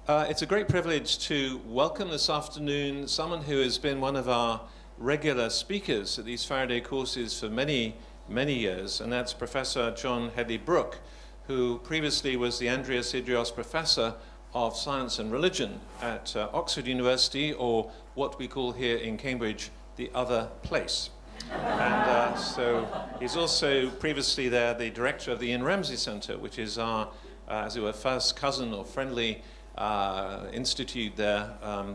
It's a great privilege to welcome this afternoon someone who has been one of our regular speakers at these Faraday courses for many, many years, and that's Professor John Hedley Brooke, who previously was the Andreas Idrios Professor of Science and Religion at Oxford University, or what we call here in Cambridge, the other place. And so he's also previously there the director of the Ian Ramsay Centre, which is our, as it were, first cousin or friendly institute there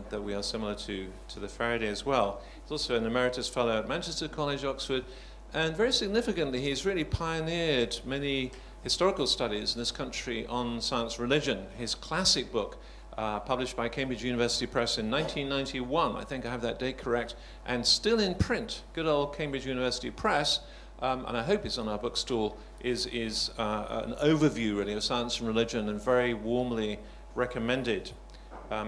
that we are similar to the Faraday as well. He's also an emeritus fellow at Manchester College, Oxford, and very significantly, he's really pioneered many historical studies in this country on science religion. His classic book, published by Cambridge University Press in 1991, I think I have that date correct, and still in print, good old Cambridge University Press, and I hope it's on our bookstall, is an overview really of science and religion, and very warmly recommended.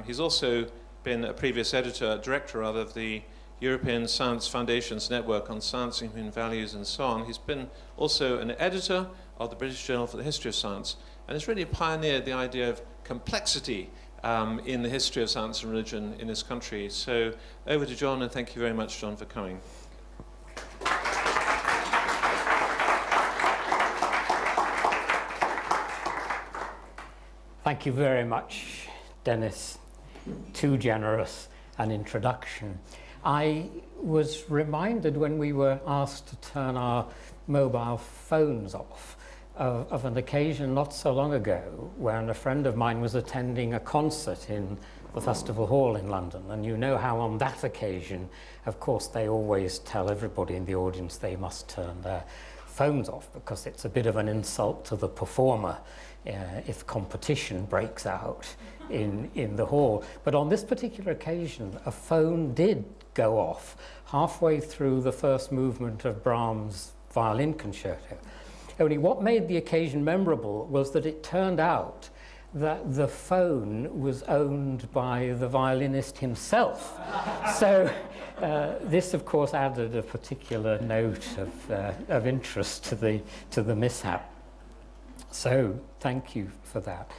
He's also been a previous director of the European Science Foundations Network on Science and Human Values and so on. He's been also an editor of the British Journal for the History of Science, and has really pioneered the idea of complexity in the history of science and religion in this country. So over to John, and thank you very much, John, for coming. Thank you very much, Dennis. Too generous an introduction. I was reminded when we were asked to turn our mobile phones off of an occasion not so long ago when a friend of mine was attending a concert in the Festival Hall in London. And you know how on that occasion, of course, they always tell everybody in the audience they must turn their phones off because it's a bit of an insult to the performer if competition breaks out in the hall. But on this particular occasion, a phone did go off halfway through the first movement of Brahms' violin concerto. Only what made the occasion memorable was that it turned out that the phone was owned by the violinist himself. So this, of course, added a particular note of interest to the mishap. So thank you for that.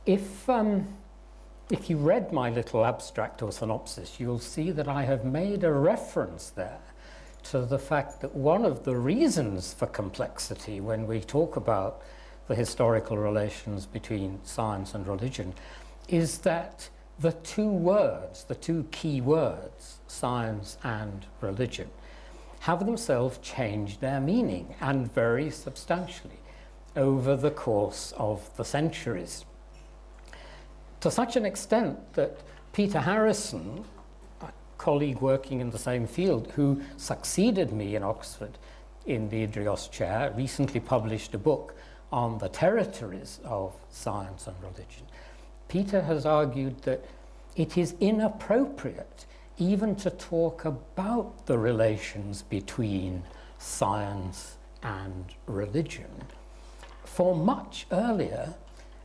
If you read my little abstract or synopsis, you'll see that I have made a reference there to the fact that one of the reasons for complexity when we talk about the historical relations between science and religion is that the two key words, science and religion, have themselves changed their meaning, and very substantially, over the course of the centuries. To such an extent that Peter Harrison, a colleague working in the same field, who succeeded me in Oxford in the Idrios chair, recently published a book on the territories of science and religion. Peter has argued that it is inappropriate even to talk about the relations between science and religion for much earlier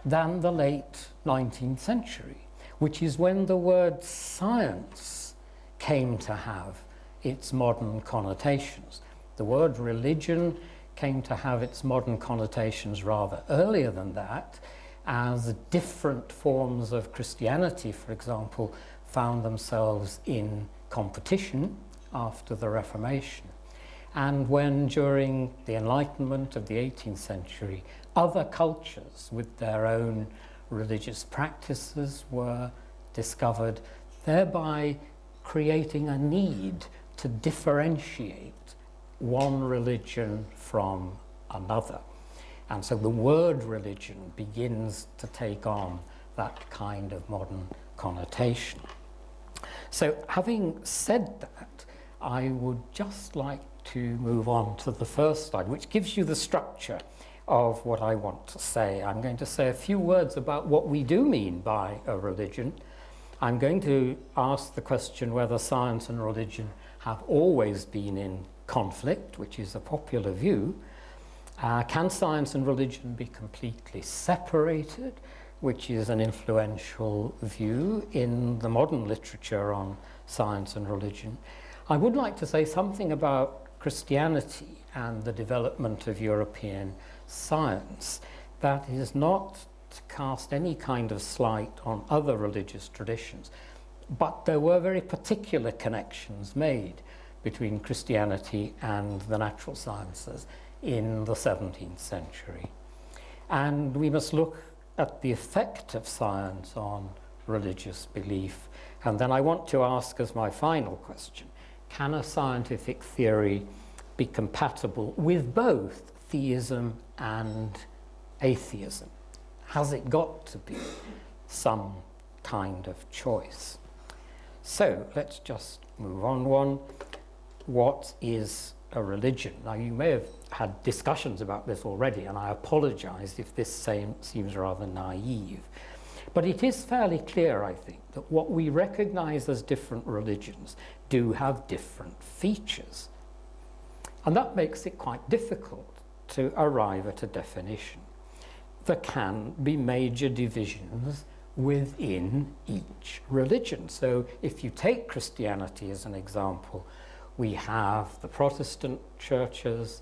than the late 19th century, which is when the word science came to have its modern connotations. The word religion came to have its modern connotations rather earlier than that, as different forms of Christianity, for example, found themselves in competition after the Reformation. And when during the Enlightenment of the 18th century, other cultures with their own religious practices were discovered, thereby creating a need to differentiate one religion from another. And so the word religion begins to take on that kind of modern connotation. So having said that, I would just like to move on to the first slide, which gives you the structure of what I want to say. I'm going to say a few words about what we do mean by a religion. I'm going to ask the question whether science and religion have always been in conflict, which is a popular view. Can science and religion be completely separated, which is an influential view in the modern literature on science and religion. I would like to say something about Christianity and the development of European science that is not to cast any kind of slight on other religious traditions, but there were very particular connections made between Christianity and the natural sciences in the 17th century. And we must look at the effect of science on religious belief. And then I want to ask as my final question, can a scientific theory be compatible with both theism and atheism? Has it got to be some kind of choice? So let's just move on one. What is a religion? Now, you may have had discussions about this already, and I apologize if this seems rather naive. But it is fairly clear, I think, that what we recognize as different religions do have different features. And that makes it quite difficult to arrive at a definition. There can be major divisions within each religion. So if you take Christianity as an example, we have the Protestant churches,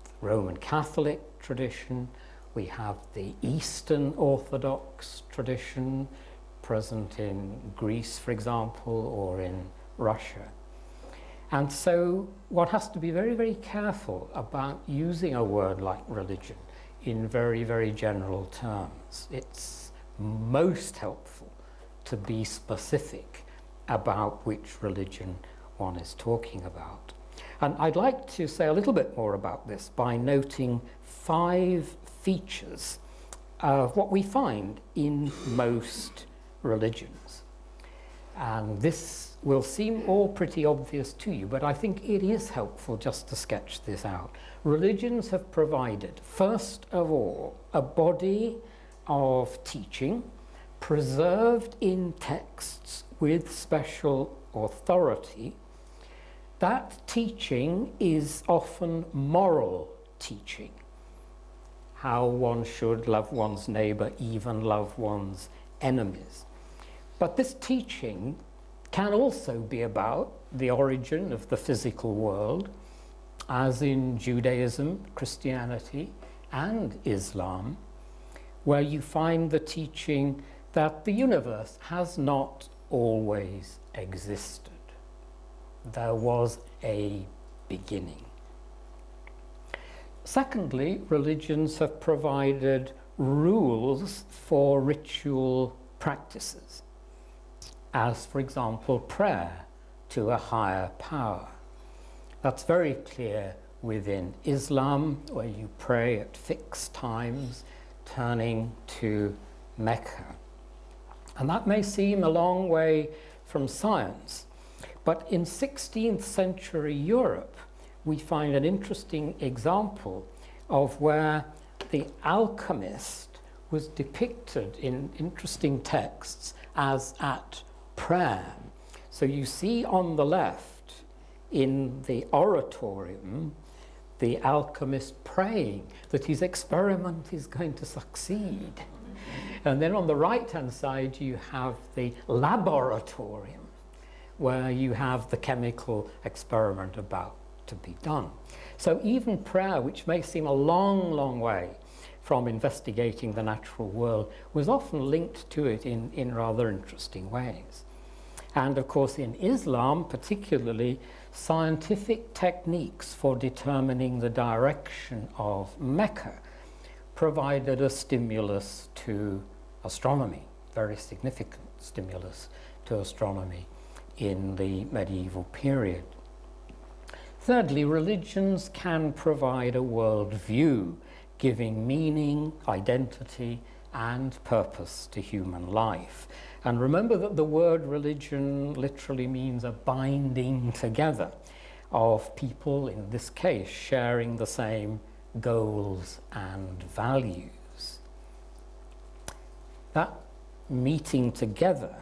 the Roman Catholic tradition, we have the Eastern Orthodox tradition present in Greece, for example, or in Russia. And so one has to be very, very careful about using a word like religion in very, very general terms. It's most helpful to be specific about which religion one is talking about. And I'd like to say a little bit more about this by noting 5 features of what we find in most religions. And this will seem all pretty obvious to you, but I think it is helpful just to sketch this out. Religions have provided, first of all, a body of teaching preserved in texts with special authority. That teaching is often moral teaching. How one should love one's neighbor, even love one's enemies. But this teaching can also be about the origin of the physical world, as in Judaism, Christianity, and Islam, where you find the teaching that the universe has not always existed. There was a beginning. Secondly, religions have provided rules for ritual practices, as, for example, prayer to a higher power. That's very clear within Islam, where you pray at fixed times, turning to Mecca. And that may seem a long way from science, but in 16th century Europe, we find an interesting example of where the alchemist was depicted in interesting texts as at prayer. So you see on the left in the oratorium the alchemist praying that his experiment is going to succeed. And then on the right-hand side you have the laboratorium, where you have the chemical experiment about to be done. So even prayer, which may seem a long, long way from investigating the natural world, was often linked to it in rather interesting ways. And of course in Islam particularly, scientific techniques for determining the direction of Mecca provided a stimulus to astronomy, very significant stimulus to astronomy in the medieval period. Thirdly, religions can provide a worldview, giving meaning, identity, and purpose to human life. And remember that the word religion literally means a binding together of people, in this case, sharing the same goals and values. That meeting together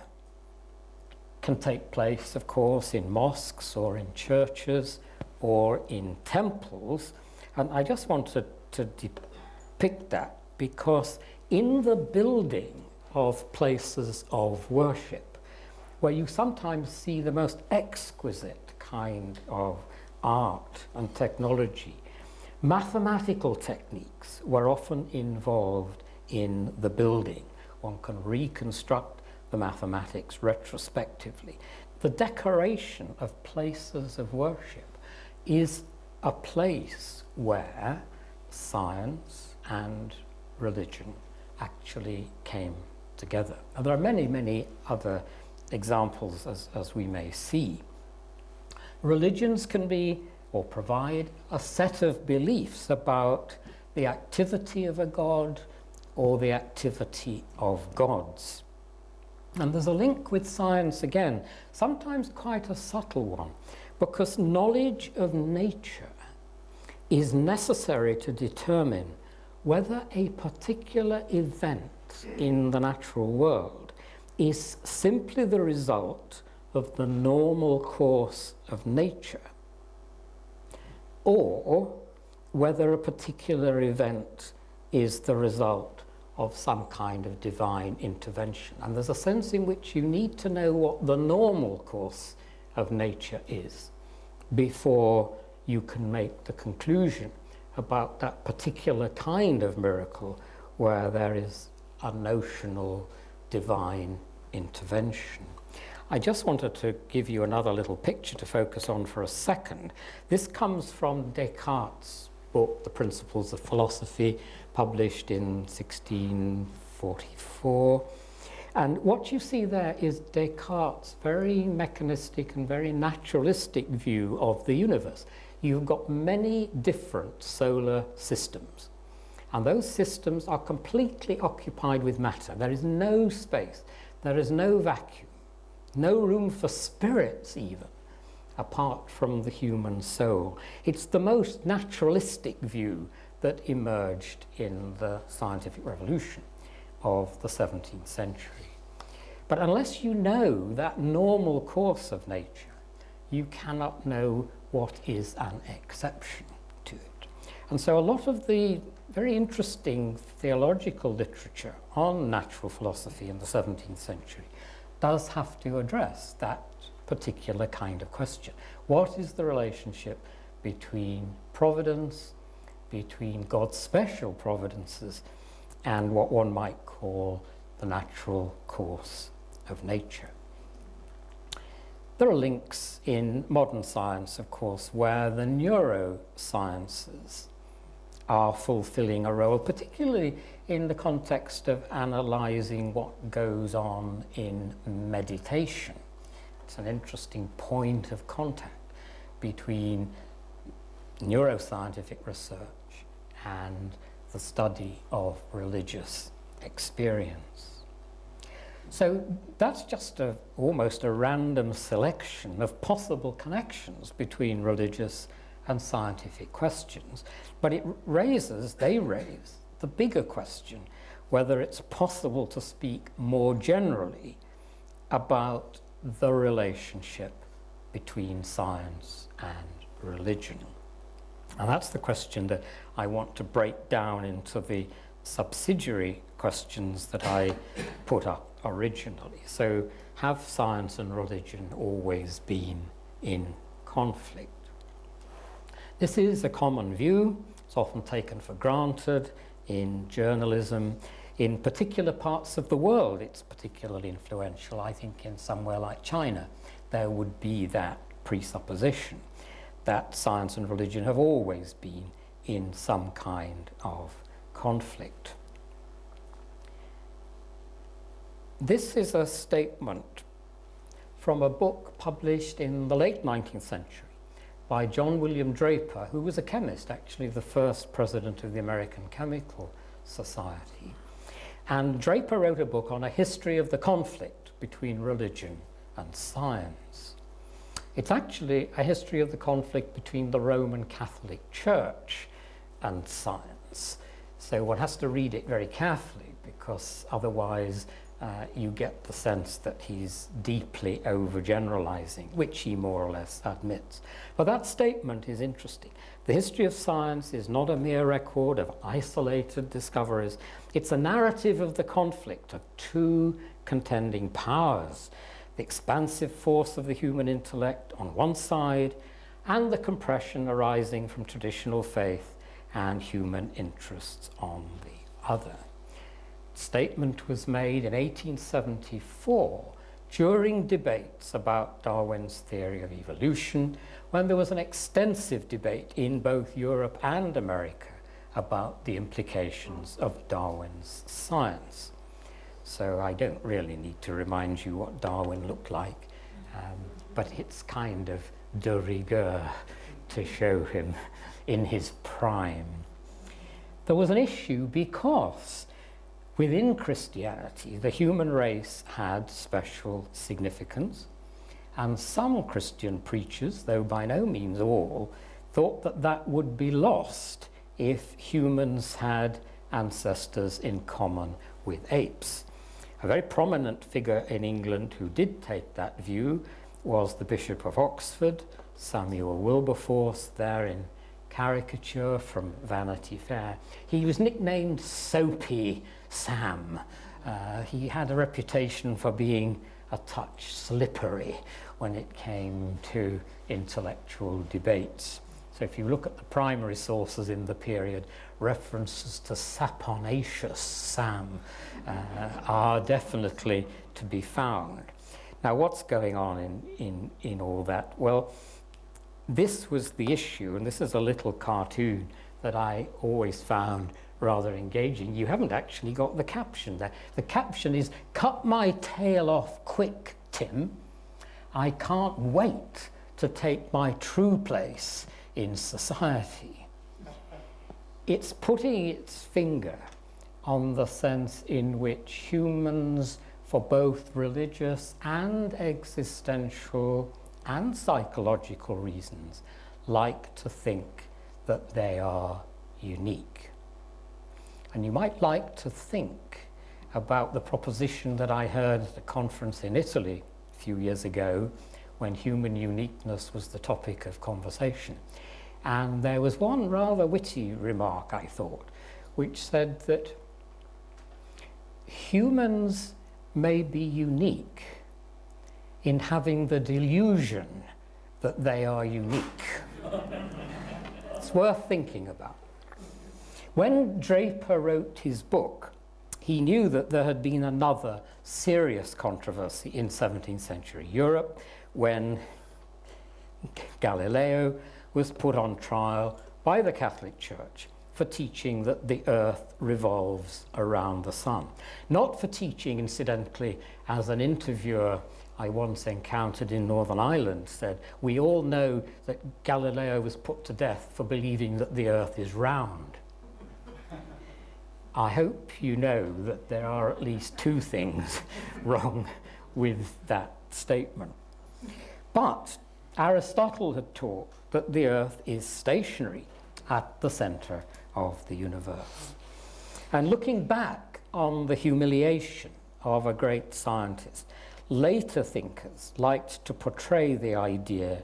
can take place, of course, in mosques or in churches or in temples. And I just wanted to depict that because in the building of places of worship, where you sometimes see the most exquisite kind of art and technology, mathematical techniques were often involved in the building. One can reconstruct the mathematics retrospectively. The decoration of places of worship is a place where science and religion actually came together. And there are many, many other examples as we may see. Religions can be or provide a set of beliefs about the activity of a god or the activity of gods. And there's a link with science again, sometimes quite a subtle one, because knowledge of nature is necessary to determine whether a particular event in the natural world is simply the result of the normal course of nature, or whether a particular event is the result of some kind of divine intervention. And there's a sense in which you need to know what the normal course of nature is before you can make the conclusion about that particular kind of miracle where there is a notional divine intervention. I just wanted to give you another little picture to focus on for a second. This comes from Descartes' book, The Principles of Philosophy, published in 1644. And what you see there is Descartes' very mechanistic and very naturalistic view of the universe. You've got many different solar systems, and those systems are completely occupied with matter. There is no space, there is no vacuum, no room for spirits even, apart from the human soul. It's the most naturalistic view that emerged in the scientific revolution of the 17th century. But unless you know that normal course of nature, you cannot know what is an exception to it. And so a lot of the very interesting theological literature on natural philosophy in the 17th century does have to address that particular kind of question. What is the relationship between providence, between God's special providences, and what one might call the natural course of nature? There are links in modern science, of course, where the neurosciences are fulfilling a role, particularly in the context of analysing what goes on in meditation. It's an interesting point of contact between neuroscientific research and the study of religious experience. So that's just almost a random selection of possible connections between religious and scientific questions. But they raise the bigger question, whether it's possible to speak more generally about the relationship between science and religion. And that's the question that I want to break down into the subsidiary questions that I put up originally. So, have science and religion always been in conflict? This is a common view. It's often taken for granted in journalism. In particular parts of the world, it's particularly influential. I think in somewhere like China, there would be that presupposition that science and religion have always been in some kind of conflict. This is a statement from a book published in the late 19th century by John William Draper, who was a chemist, actually the first president of the American Chemical Society. And Draper wrote a book on a history of the conflict between religion and science. It's actually a history of the conflict between the Roman Catholic Church and science. So one has to read it very carefully, because otherwise you get the sense that he's deeply overgeneralizing, which he more or less admits. But that statement is interesting. The history of science is not a mere record of isolated discoveries. It's a narrative of the conflict of two contending powers: the expansive force of the human intellect on one side, and the compression arising from traditional faith and human interests on the other. statement was made in 1874 during debates about Darwin's theory of evolution, when there was an extensive debate in both Europe and America about the implications of Darwin's science. So I don't really need to remind you what Darwin looked like, but it's kind of de rigueur to show him in his prime. There was an issue because within Christianity, the human race had special significance, and some Christian preachers, though by no means all, thought that that would be lost if humans had ancestors in common with apes. A very prominent figure in England who did take that view was the Bishop of Oxford, Samuel Wilberforce, there in caricature from Vanity Fair. He was nicknamed Soapy Sam. He had a reputation for being a touch slippery when it came to intellectual debates. So if you look at the primary sources in the period, references to Saponaceous Sam are definitely to be found. Now, what's going on in all that? Well, this was the issue, and this is a little cartoon that I always found rather engaging. You haven't actually got the caption there. The caption is, "Cut my tail off quick, Tim. I can't wait to take my true place in society." It's putting its finger on the sense in which humans, for both religious and existential and psychological reasons, like to think that they are unique. And you might like to think about the proposition that I heard at a conference in Italy a few years ago, when human uniqueness was the topic of conversation. And there was one rather witty remark, I thought, which said that humans may be unique in having the delusion that they are unique. It's worth thinking about. When Draper wrote his book, he knew that there had been another serious controversy in 17th century Europe when Galileo was put on trial by the Catholic Church for teaching that the earth revolves around the sun. Not for teaching, incidentally, as an interviewer I once encountered in Northern Ireland said, we all know that Galileo was put to death for believing that the earth is round. I hope you know that there are at least two things wrong with that statement. But Aristotle had taught that the earth is stationary at the center of the universe. And looking back on the humiliation of a great scientist, later thinkers liked to portray the idea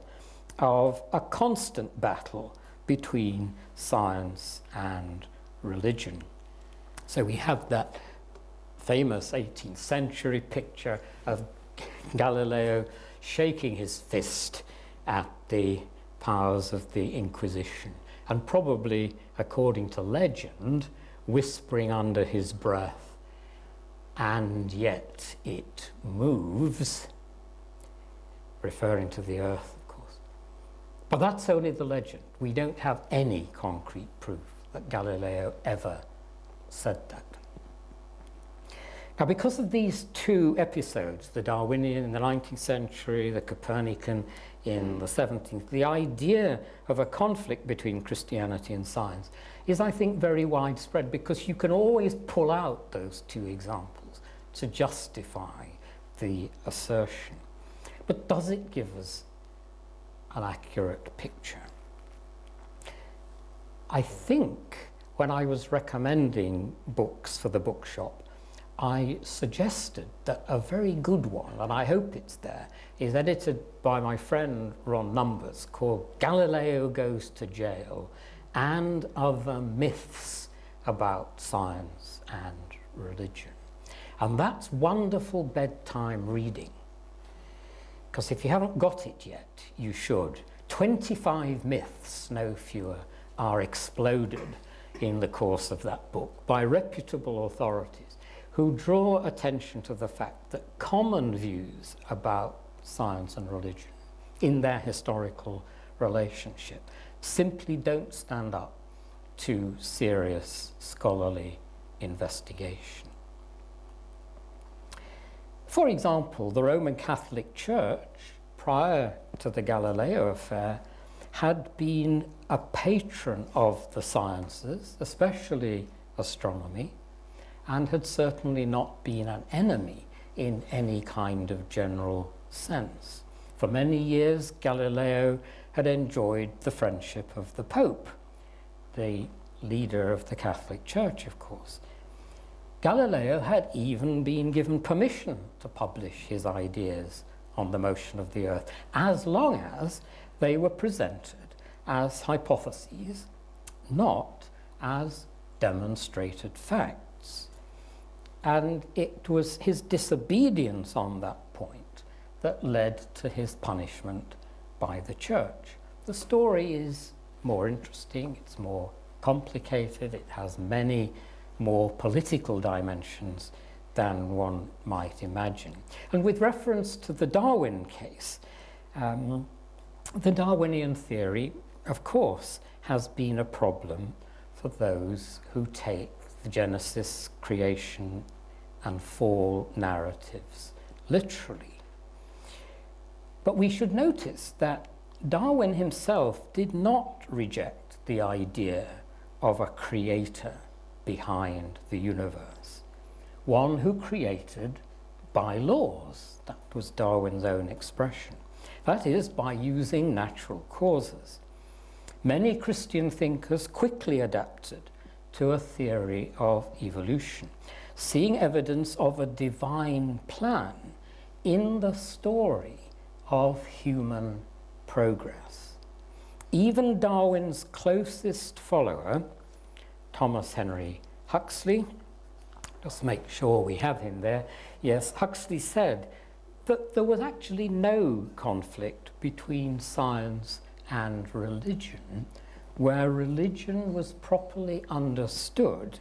of a constant battle between science and religion. So we have that famous 18th century picture of Galileo shaking his fist at the powers of the Inquisition, and probably, according to legend, whispering under his breath, "And yet it moves," referring to the earth, of course. But that's only the legend. We don't have any concrete proof that Galileo ever said that. Now, because of these two episodes, the Darwinian in the 19th century, the Copernican in the 17th, the idea of a conflict between Christianity and science is, I think, very widespread, because you can always pull out those two examples to justify the assertion. But does it give us an accurate picture? I think when I was recommending books for the bookshop, I suggested that a very good one, and I hope it's there, is edited by my friend Ron Numbers, called Galileo Goes to Jail and Other Myths About Science and Religion. And that's wonderful bedtime reading, because if you haven't got it yet, you should. 25 myths, no fewer, are exploded in the course of that book by reputable authorities who draw attention to the fact that common views about science and religion in their historical relationship simply don't stand up to serious scholarly investigation. For example, the Roman Catholic Church, prior to the Galileo affair, had been a patron of the sciences, especially astronomy, and had certainly not been an enemy in any kind of general sense. For many years, Galileo had enjoyed the friendship of the Pope, the leader of the Catholic Church, of course. Galileo had even been given permission to publish his ideas on the motion of the Earth, as long as they were presented as hypotheses, not as demonstrated facts. And it was his disobedience on that point that led to his punishment by the Church. The story is more interesting, it's more complicated, it has many more political dimensions than one might imagine. And with reference to the Darwin case, the Darwinian theory, of course, has been a problem for those who take the Genesis, creation, and fall narratives literally. But we should notice that Darwin himself did not reject the idea of a creator behind the universe, one who created by laws. That was Darwin's own expression. That is, by using natural causes. Many Christian thinkers quickly adapted to a theory of evolution, seeing evidence of a divine plan in the story of human progress. Even Darwin's closest follower, Thomas Henry Huxley, just make sure we have him there, yes, Huxley said that there was actually no conflict between science and religion, where religion was properly understood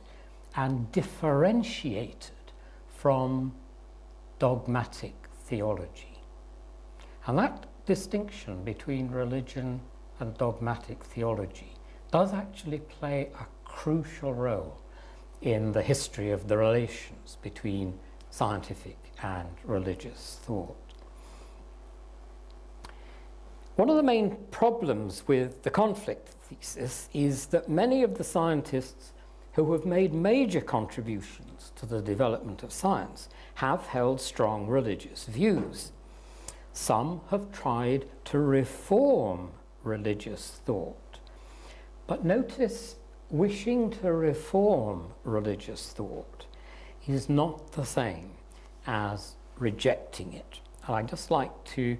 and differentiated from dogmatic theology. And that distinction between religion and dogmatic theology does actually play a crucial role in the history of the relations between scientific and religious thought. One of the main problems with the conflict thesis is that many of the scientists who have made major contributions to the development of science have held strong religious views. Some have tried to reform religious thought. But notice, wishing to reform religious thought is not the same as rejecting it. And I'd just like to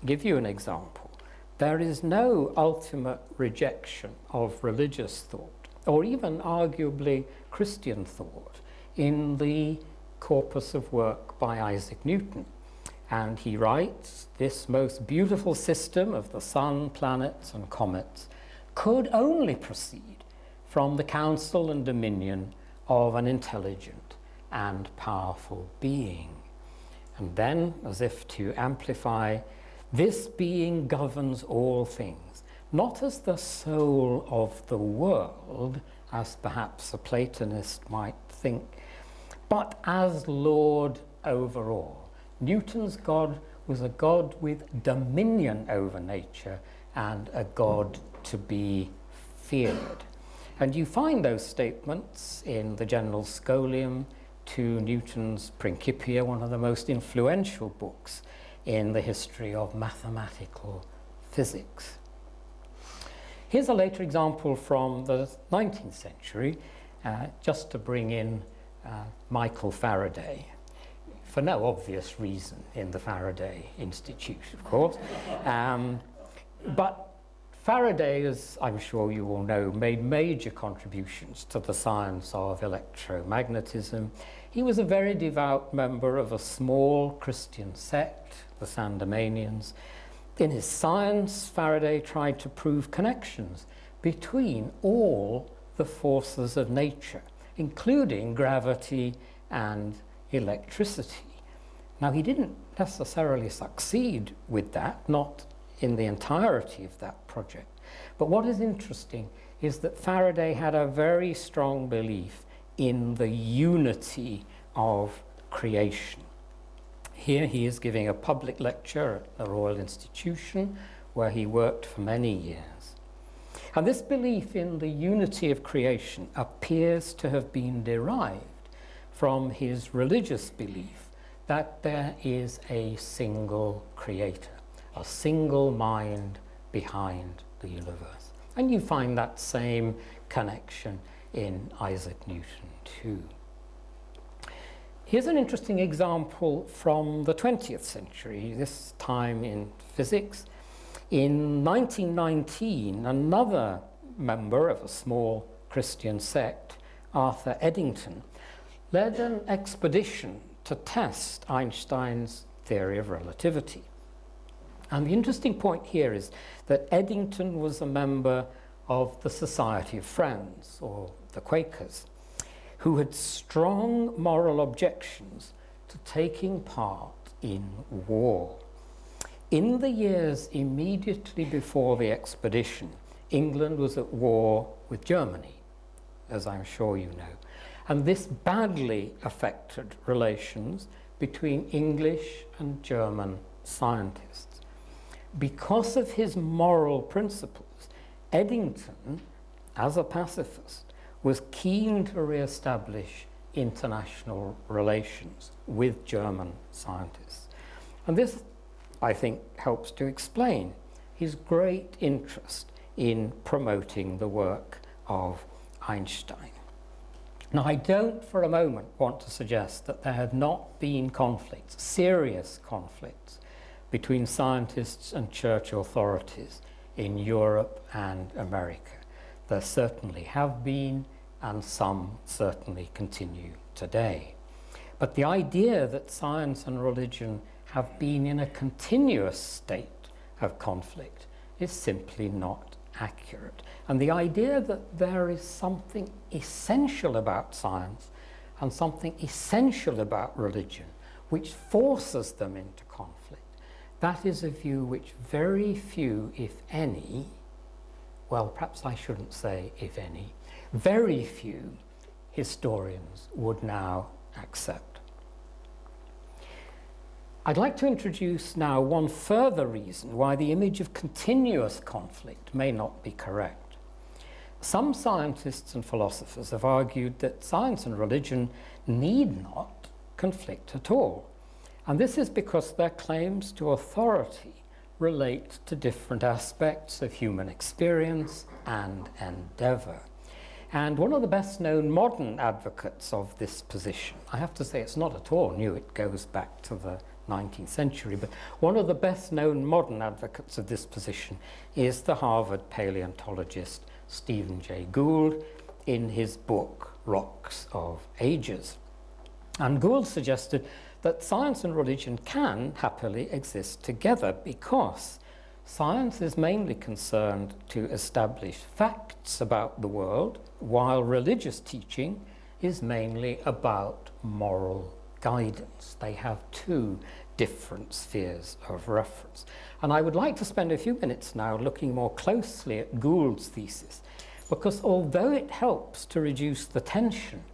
give you an example. There is no ultimate rejection of religious thought, or even arguably Christian thought, in the corpus of work by Isaac Newton. And he writes, "This most beautiful system of the sun, planets, and comets could only proceed from the counsel and dominion of an intelligent and powerful being." And then, as if to amplify, "This being governs all things, not as the soul of the world, as perhaps a Platonist might think, but as Lord over all." Newton's God was a God with dominion over nature and a God to be feared. And you find those statements in the General Scholium to Newton's Principia, one of the most influential books in the history of mathematical physics. Here's a later example from the 19th century, just to bring in Michael Faraday, for no obvious reason in the Faraday Institute, of course. But Faraday, as I'm sure you all know, made major contributions to the science of electromagnetism. He was a very devout member of a small Christian sect, the Sandemanians. In his science, Faraday tried to prove connections between all the forces of nature, including gravity and electricity. Now, he didn't necessarily succeed with that, not in the entirety of that project. But what is interesting is that Faraday had a very strong belief in the unity of creation. Here he is giving a public lecture at the Royal Institution, where he worked for many years. And this belief in the unity of creation appears to have been derived from his religious belief that there is a single creator, a single mind behind the universe. And you find that same connection in Isaac Newton too. Here's an interesting example from the 20th century, this time in physics. In 1919, another member of a small Christian sect, Arthur Eddington, led an expedition to test Einstein's theory of relativity. And the interesting point here is that Eddington was a member of the Society of Friends, or the Quakers, who had strong moral objections to taking part in war. In the years immediately before the expedition, England was at war with Germany, as I'm sure you know. And this badly affected relations between English and German scientists. Because of his moral principles, Eddington, as a pacifist, was keen to re-establish international relations with German scientists. And this, I think, helps to explain his great interest in promoting the work of Einstein. Now, I don't for a moment want to suggest that there have not been conflicts, serious conflicts, between scientists and church authorities in Europe and America. There certainly have been, and some certainly continue today. But the idea that science and religion have been in a continuous state of conflict is simply not accurate. And the idea that there is something essential about science and something essential about religion which forces them into conflict, that is a view which very few, if any, well, perhaps I shouldn't say if any, very few historians would now accept. I'd like to introduce now one further reason why the image of continuous conflict may not be correct. Some scientists and philosophers have argued that science and religion need not conflict at all. And this is because their claims to authority relate to different aspects of human experience and endeavour. And one of the best known modern advocates of this position, I have to say it's not at all new, it goes back to the 19th century, but one of the best known modern advocates of this position is the Harvard paleontologist Stephen Jay Gould in his book Rocks of Ages. And Gould suggested that science and religion can happily exist together because science is mainly concerned to establish facts about the world, while religious teaching is mainly about moral guidance. They have two different spheres of reference. And I would like to spend a few minutes now looking more closely at Gould's thesis, because although it helps to reduce the tension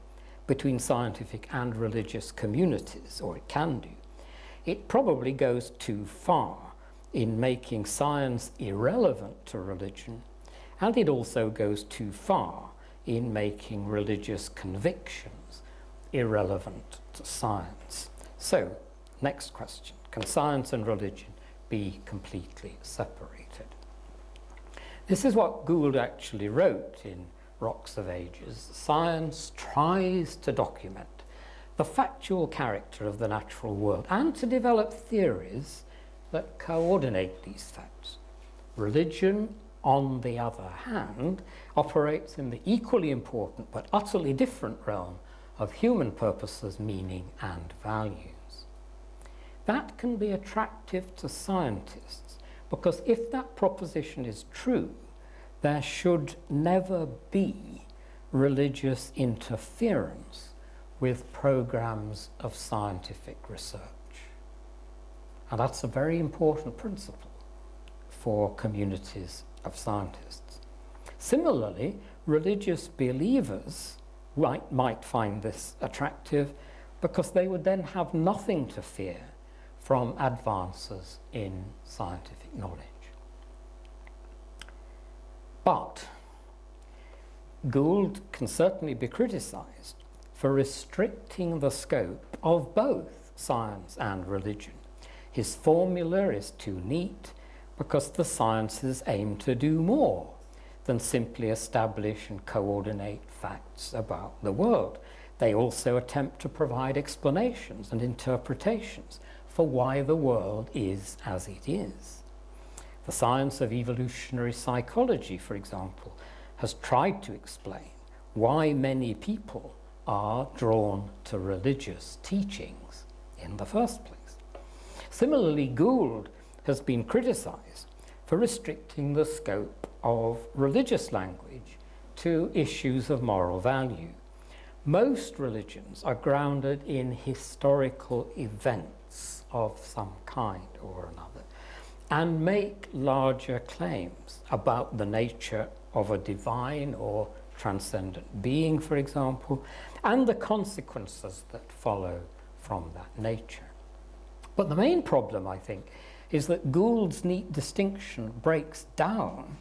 between scientific and religious communities, or it can do, it probably goes too far in making science irrelevant to religion, and it also goes too far in making religious convictions irrelevant to science. So, next question. Can science and religion be completely separated? This is what Gould actually wrote in Rocks of Ages. Science tries to document the factual character of the natural world and to develop theories that coordinate these facts. Religion, on the other hand, operates in the equally important but utterly different realm of human purposes, meaning, and values. That can be attractive to scientists because if that proposition is true, there should never be religious interference with programs of scientific research. And that's a very important principle for communities of scientists. Similarly, religious believers might find this attractive because they would then have nothing to fear from advances in scientific knowledge. But Gould can certainly be criticised for restricting the scope of both science and religion. His formula is too neat because the sciences aim to do more than simply establish and coordinate facts about the world. They also attempt to provide explanations and interpretations for why the world is as it is. The science of evolutionary psychology, for example, has tried to explain why many people are drawn to religious teachings in the first place. Similarly, Gould has been criticised for restricting the scope of religious language to issues of moral value. Most religions are grounded in historical events of some kind or another and make larger claims about the nature of a divine or transcendent being, for example, and the consequences that follow from that nature. But the main problem, I think, is that Gould's neat distinction breaks down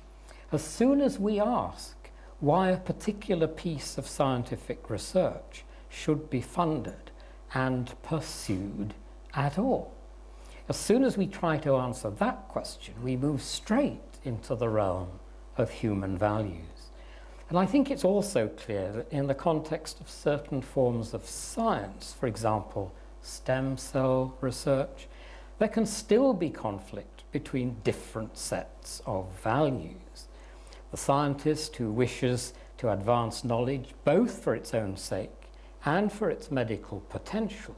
as soon as we ask why a particular piece of scientific research should be funded and pursued at all. As soon as we try to answer that question, we move straight into the realm of human values. And I think it's also clear that in the context of certain forms of science, for example, stem cell research, there can still be conflict between different sets of values. The scientist who wishes to advance knowledge both for its own sake and for its medical potential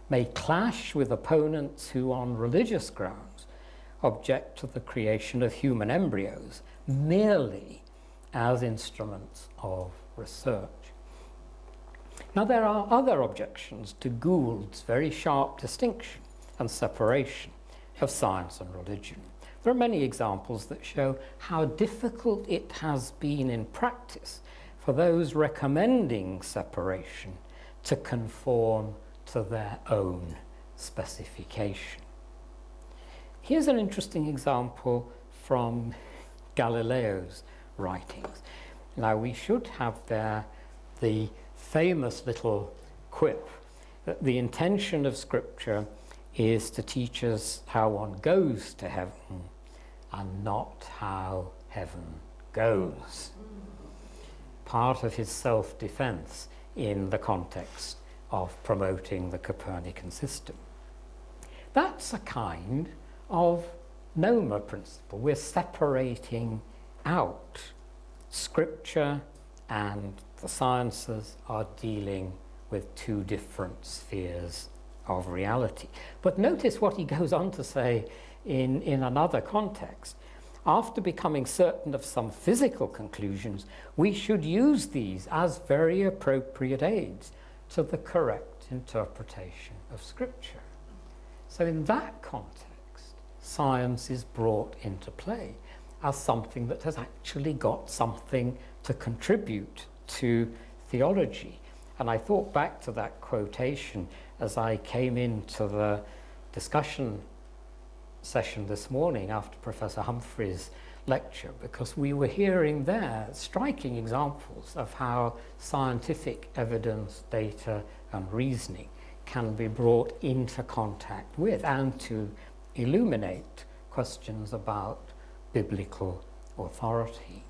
may clash with opponents who, on religious grounds, object to the creation of human embryos merely as instruments of research. Now, there are other objections to Gould's very sharp distinction and separation of science and religion. There are many examples that show how difficult it has been in practice for those recommending separation to conform to their own specification. Here's an interesting example from Galileo's writings. Now, we should have there the famous little quip that the intention of Scripture is to teach us how one goes to heaven and not how heaven goes. Part of his self-defense in the context of promoting the Copernican system. That's a kind of NOMA principle. We're separating out. Scripture and the sciences are dealing with two different spheres of reality. But notice what he goes on to say in another context. After becoming certain of some physical conclusions, we should use these as very appropriate aids to the correct interpretation of Scripture. So in that context, science is brought into play as something that has actually got something to contribute to theology. And I thought back to that quotation as I came into the discussion session this morning after Professor Humphrey's lecture, because we were hearing there striking examples of how scientific evidence, data, and reasoning can be brought into contact with and to illuminate questions about biblical authority.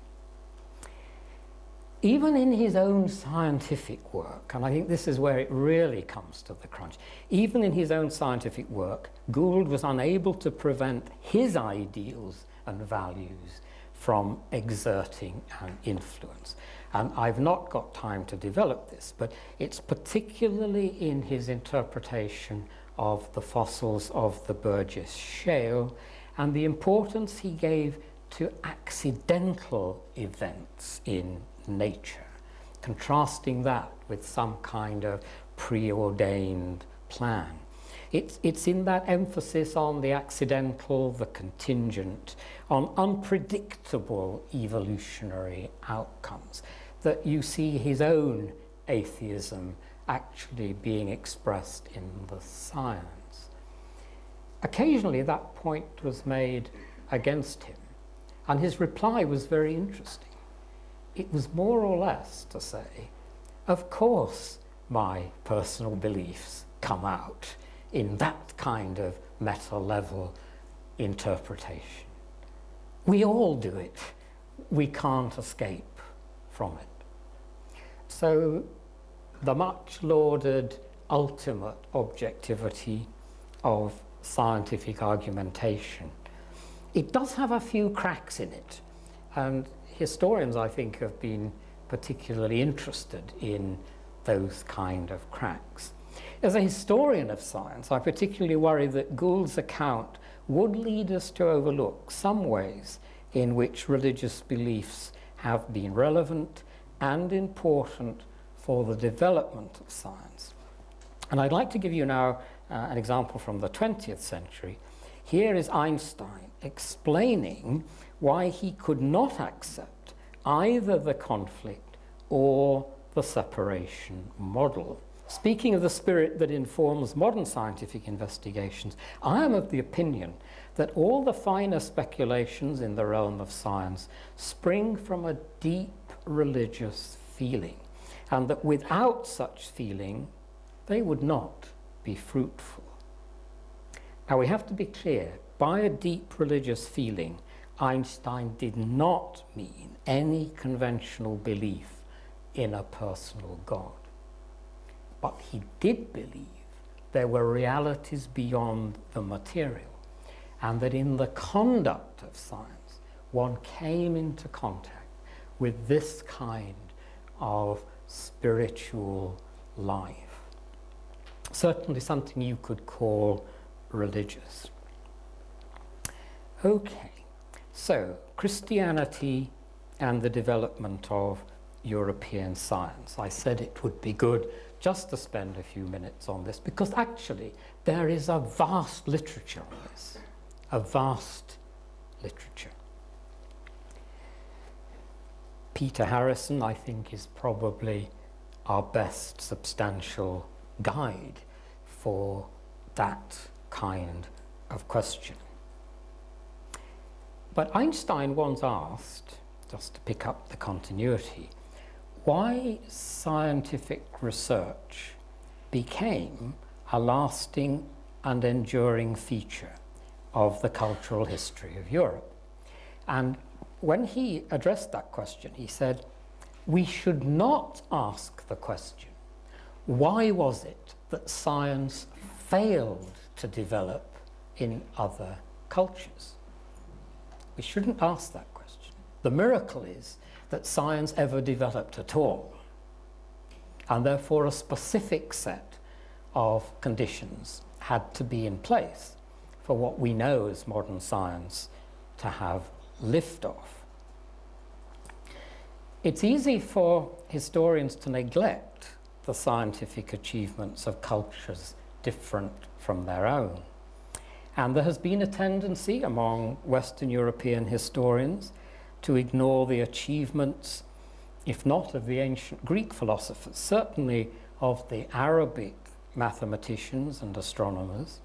Even in his own scientific work, and I think this is where it really comes to the crunch, even in his own scientific work, Gould was unable to prevent his ideals and values from exerting an influence. And I've not got time to develop this, but it's particularly in his interpretation of the fossils of the Burgess Shale and the importance he gave to accidental events in nature, contrasting that with some kind of preordained plan. It's in that emphasis on the accidental, the contingent, on unpredictable evolutionary outcomes, that you see his own atheism actually being expressed in the science. Occasionally that point was made against him, and his reply was very interesting. It was more or less to say, of course my personal beliefs come out in that kind of meta-level interpretation. We all do it. We can't escape from it. So the much lauded ultimate objectivity of scientific argumentation, it does have a few cracks in it, and historians, I think, have been particularly interested in those kind of cracks. As a historian of science, I particularly worry that Gould's account would lead us to overlook some ways in which religious beliefs have been relevant and important for the development of science. And I'd like to give you now an example from the 20th century. Here is Einstein explaining why he could not accept either the conflict or the separation model. Speaking of the spirit that informs modern scientific investigations, I am of the opinion that all the finer speculations in the realm of science spring from a deep religious feeling, and that without such feeling, they would not be fruitful. Now, we have to be clear, by a deep religious feeling, Einstein did not mean any conventional belief in a personal God. But he did believe there were realities beyond the material, and that in the conduct of science, one came into contact with this kind of spiritual life. Certainly something you could call religious. Okay, so Christianity and the development of European science. I said it would be good just to spend a few minutes on this, because actually there is a vast literature on this, a vast literature. Peter Harrison, I think, is probably our best substantial guide for that kind of question. But Einstein once asked, just to pick up the continuity, why scientific research became a lasting and enduring feature of the cultural history of Europe. And when he addressed that question, he said, we should not ask the question, why was it that science failed to develop in other cultures? We shouldn't ask that question. The miracle is that science ever developed at all, and therefore a specific set of conditions had to be in place for what we know as modern science to have liftoff. It's easy for historians to neglect the scientific achievements of cultures different from their own. And there has been a tendency among Western European historians to ignore the achievements, if not of the ancient Greek philosophers, certainly of the Arabic mathematicians and astronomers.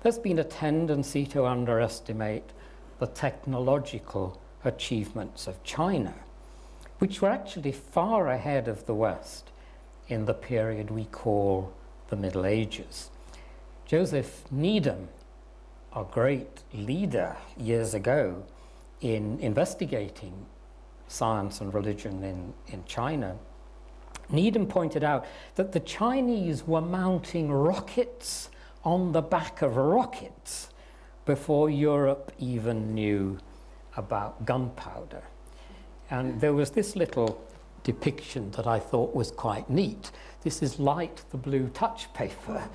There's been a tendency to underestimate the technological achievements of China, which were actually far ahead of the West in the period we call the Middle Ages. Joseph Needham, a great leader years ago in investigating science and religion in China, Needham pointed out that the Chinese were mounting rockets on the back of rockets before Europe even knew about gunpowder. And there was this little depiction that I thought was quite neat. This is Light the Blue touch paper,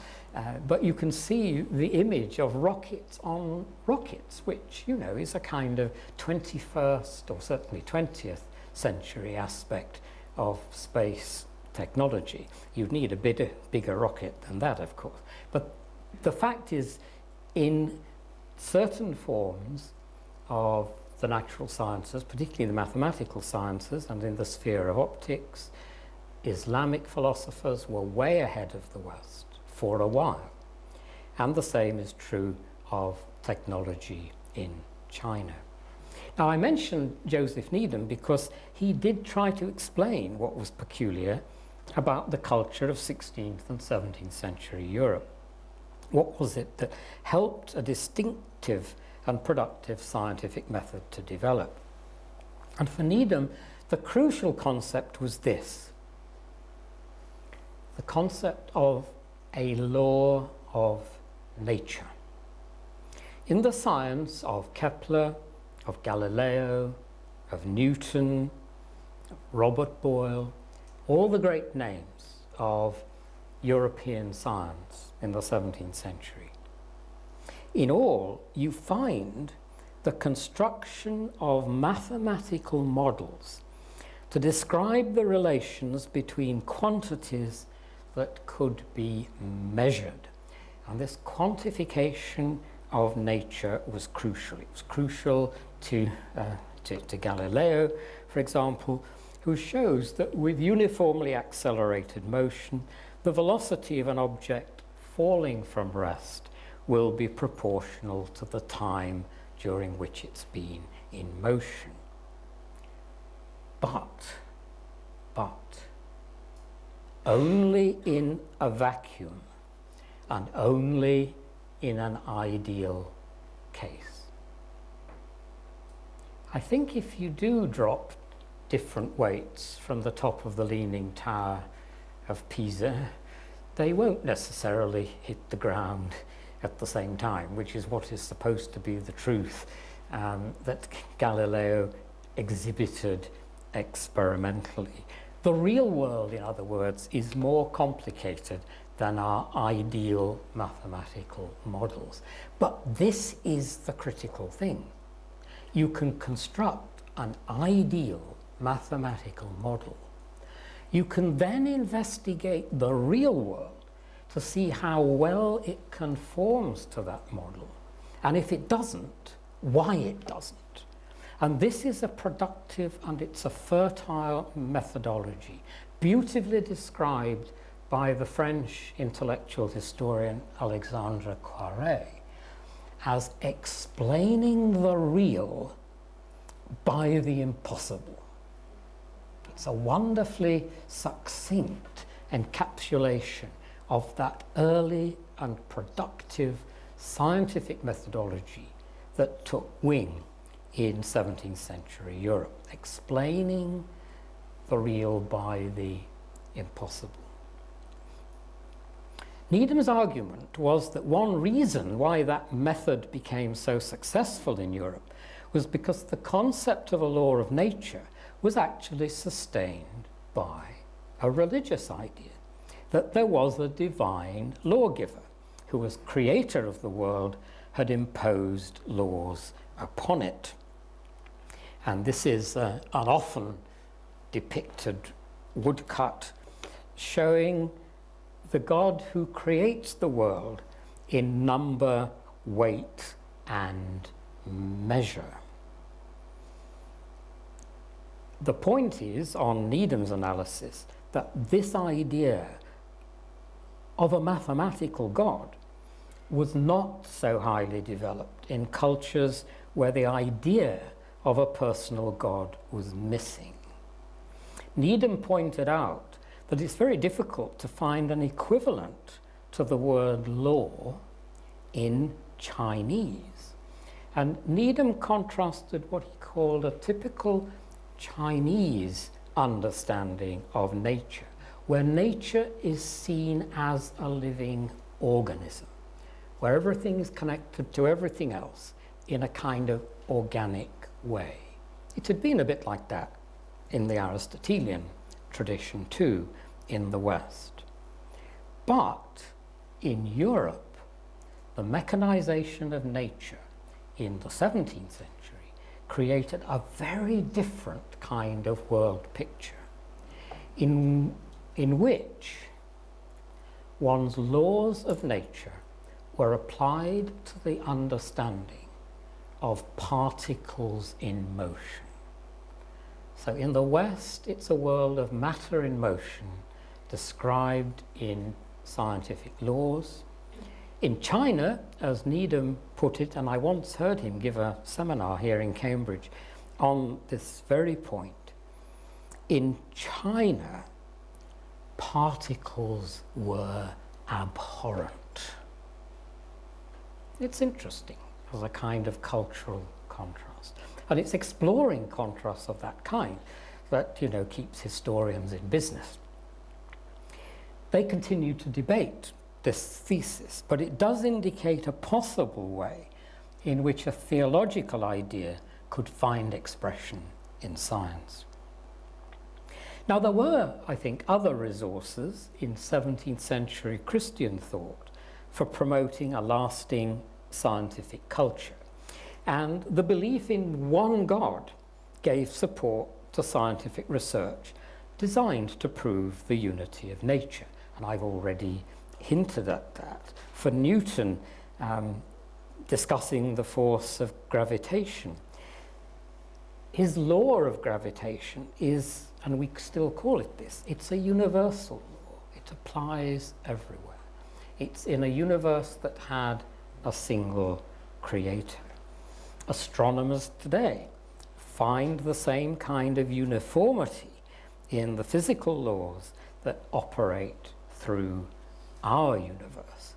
but you can see the image of rockets on rockets, which, you know, is a kind of 21st or certainly 20th century aspect of space technology. You'd need a bigger rocket than that, of course. But the fact is, in certain forms of the natural sciences, particularly the mathematical sciences, and in the sphere of optics, Islamic philosophers were way ahead of the West for a while. And the same is true of technology in China. Now, I mentioned Joseph Needham because he did try to explain what was peculiar about the culture of 16th and 17th century Europe. What was it that helped a distinctive and productive scientific method to develop? And for Needham, the crucial concept was this: the concept of a law of nature. In the science of Kepler, of Galileo, of Newton, of Robert Boyle, all the great names of European science in the 17th century, in all you find the construction of mathematical models to describe the relations between quantities that could be measured. And this quantification of nature was crucial. It was crucial to Galileo, for example, who shows that with uniformly accelerated motion, the velocity of an object falling from rest will be proportional to the time during which it's been in motion. But only in a vacuum and only in an ideal case. I think if you do drop different weights from the top of the Leaning Tower of Pisa, they won't necessarily hit the ground at the same time, which is what is supposed to be the truth that Galileo exhibited experimentally. The real world, in other words, is more complicated than our ideal mathematical models. But this is the critical thing. You can construct an ideal mathematical model. You can then investigate the real world to see how well it conforms to that model. And if it doesn't, why it doesn't. And this is a productive and it's a fertile methodology, beautifully described by the French intellectual historian Alexandre Coiré as explaining the real by the impossible. It's a wonderfully succinct encapsulation of that early and productive scientific methodology that took wing in 17th century Europe, explaining the real by the impossible. Needham's argument was that one reason why that method became so successful in Europe was because the concept of a law of nature was actually sustained by a religious idea, that there was a divine lawgiver who, as creator of the world, had imposed laws upon it. And this is an often depicted woodcut showing the God who creates the world in number, weight, and measure. The point is, on Needham's analysis, that this idea of a mathematical God was not so highly developed in cultures where the idea of a personal God was missing. Needham pointed out that it's very difficult to find an equivalent to the word law in Chinese. And Needham contrasted what he called a typical Chinese understanding of nature, where nature is seen as a living organism, where everything is connected to everything else in a kind of organic way. It had been a bit like that in the Aristotelian tradition too in the West. But in Europe, the mechanization of nature in the 17th century created a very different kind of world picture in in which one's laws of nature were applied to the understanding of particles in motion. So in the West, it's a world of matter in motion described in scientific laws. In China, as Needham put it, and I once heard him give a seminar here in Cambridge on this very point, in China, particles were abhorrent. It's interesting as a kind of cultural contrast. And it's exploring contrasts of that kind that, keeps historians in business. They continue to debate this thesis, but it does indicate a possible way in which a theological idea could find expression in science. Now, there were, I think, other resources in 17th century Christian thought for promoting a lasting scientific culture. And the belief in one God gave support to scientific research designed to prove the unity of nature. And I've already hinted at that. For Newton, discussing the force of gravitation, his law of gravitation is, and we still call it this, it's a universal law. It applies everywhere. It's in a universe that had a single creator. Astronomers today find the same kind of uniformity in the physical laws that operate through our universe.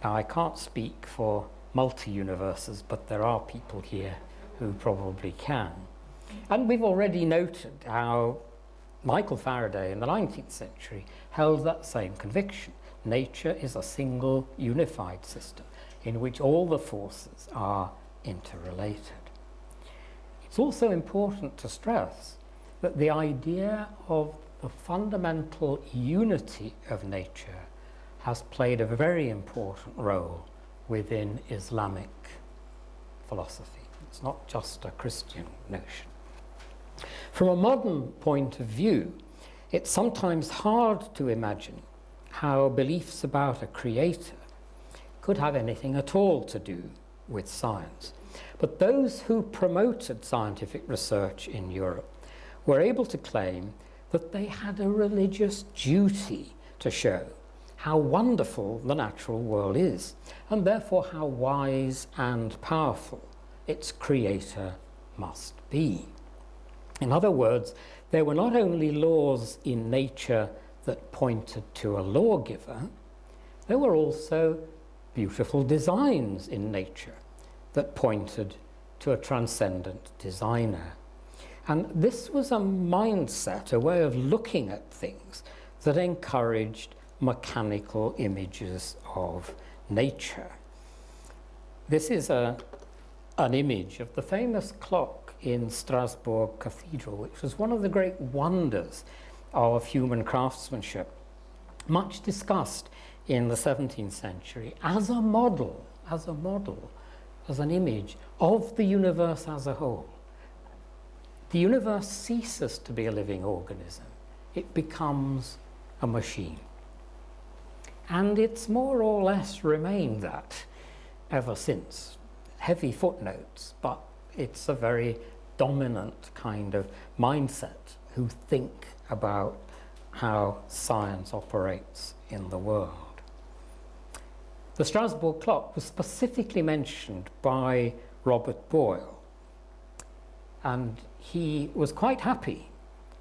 Now, I can't speak for multi-universes, but there are people here who probably can. And we've already noted how Michael Faraday in the 19th century held that same conviction. Nature is a single unified system in which all the forces are interrelated. It's also important to stress that the idea of the fundamental unity of nature has played a very important role within Islamic philosophy. It's not just a Christian notion. From a modern point of view, it's sometimes hard to imagine how beliefs about a creator could have anything at all to do with science. But those who promoted scientific research in Europe were able to claim that they had a religious duty to show how wonderful the natural world is, and therefore how wise and powerful its creator must be. In other words, there were not only laws in nature that pointed to a lawgiver, there were also beautiful designs in nature that pointed to a transcendent designer. And this was a mindset, a way of looking at things that encouraged mechanical images of nature. This is an image of the famous clock in Strasbourg Cathedral, which was one of the great wonders of human craftsmanship, much discussed in the 17th century as a model, as an image of the universe as a whole. The universe ceases to be a living organism. It becomes a machine. And it's more or less remained that ever since. Heavy footnotes, but it's a very dominant kind of mindset who think about how science operates in the world. The Strasbourg clock was specifically mentioned by Robert Boyle, and he was quite happy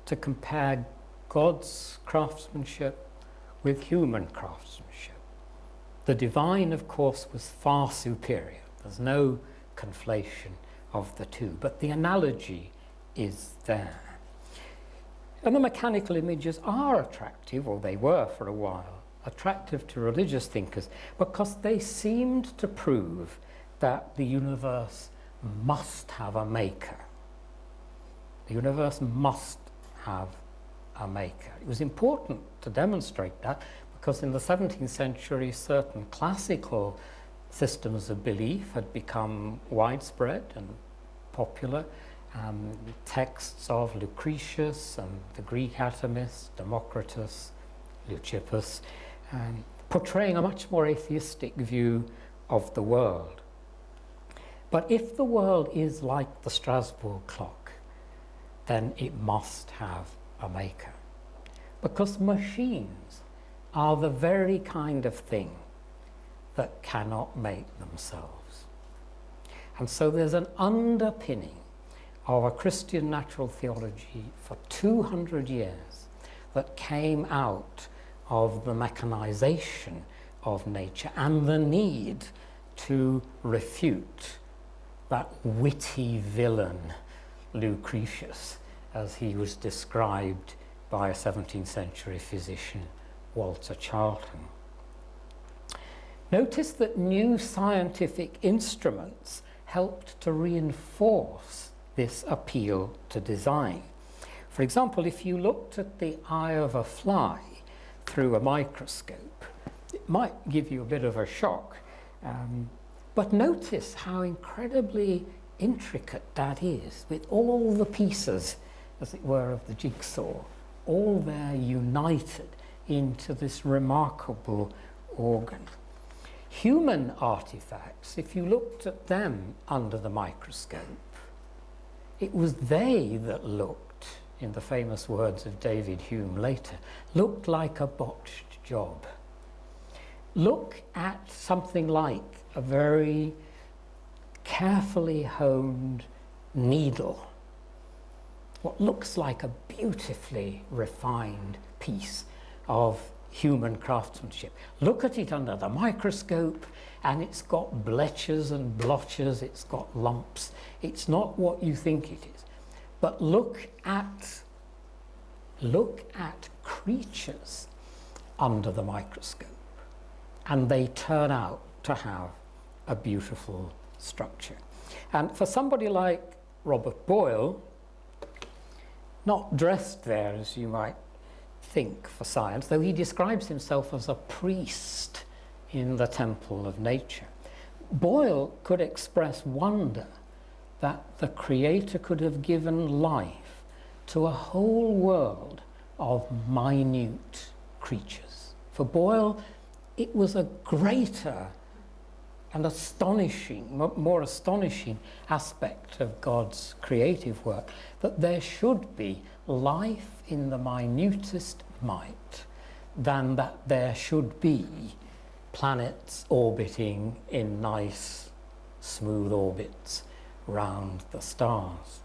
to compare God's craftsmanship with human craftsmanship. The divine, of course, was far superior. There's no conflation of the two, but the analogy is there. And the mechanical images are attractive, or they were for a while, attractive to religious thinkers because they seemed to prove that the universe must have a maker. The universe must have a maker. It was important to demonstrate that because in the 17th century certain classical systems of belief had become widespread and popular, texts of Lucretius and the Greek atomists, Democritus, Leucippus, portraying a much more atheistic view of the world. But if the world is like the Strasbourg clock, then it must have a maker. Because machines are the very kind of thing that cannot make themselves. And so there's an underpinning of a Christian natural theology for 200 years that came out of the mechanization of nature and the need to refute that witty villain Lucretius, as he was described by a 17th century physician, Walter Charlton. Notice that new scientific instruments helped to reinforce this appeal to design. For example, if you looked at the eye of a fly through a microscope, it might give you a bit of a shock. But notice how incredibly intricate that is, with all the pieces, as it were, of the jigsaw, all there united into this remarkable organ. Human artifacts, if you looked at them under the microscope, it was they that looked, in the famous words of David Hume later, looked like a botched job. Look at something like a very carefully honed needle, what looks like a beautifully refined piece of human craftsmanship. Look at it under the microscope and it's got bleachers and blotches, it's got lumps. It's not what you think it is. But look at creatures under the microscope and they turn out to have a beautiful structure. And for somebody like Robert Boyle, not dressed there as you might think for science, though he describes himself as a priest in the temple of nature, Boyle could express wonder that the Creator could have given life to a whole world of minute creatures. For Boyle, it was a greater and astonishing, more astonishing aspect of God's creative work, that there should be life in the minutest mite than that there should be planets orbiting in nice, smooth orbits round the stars.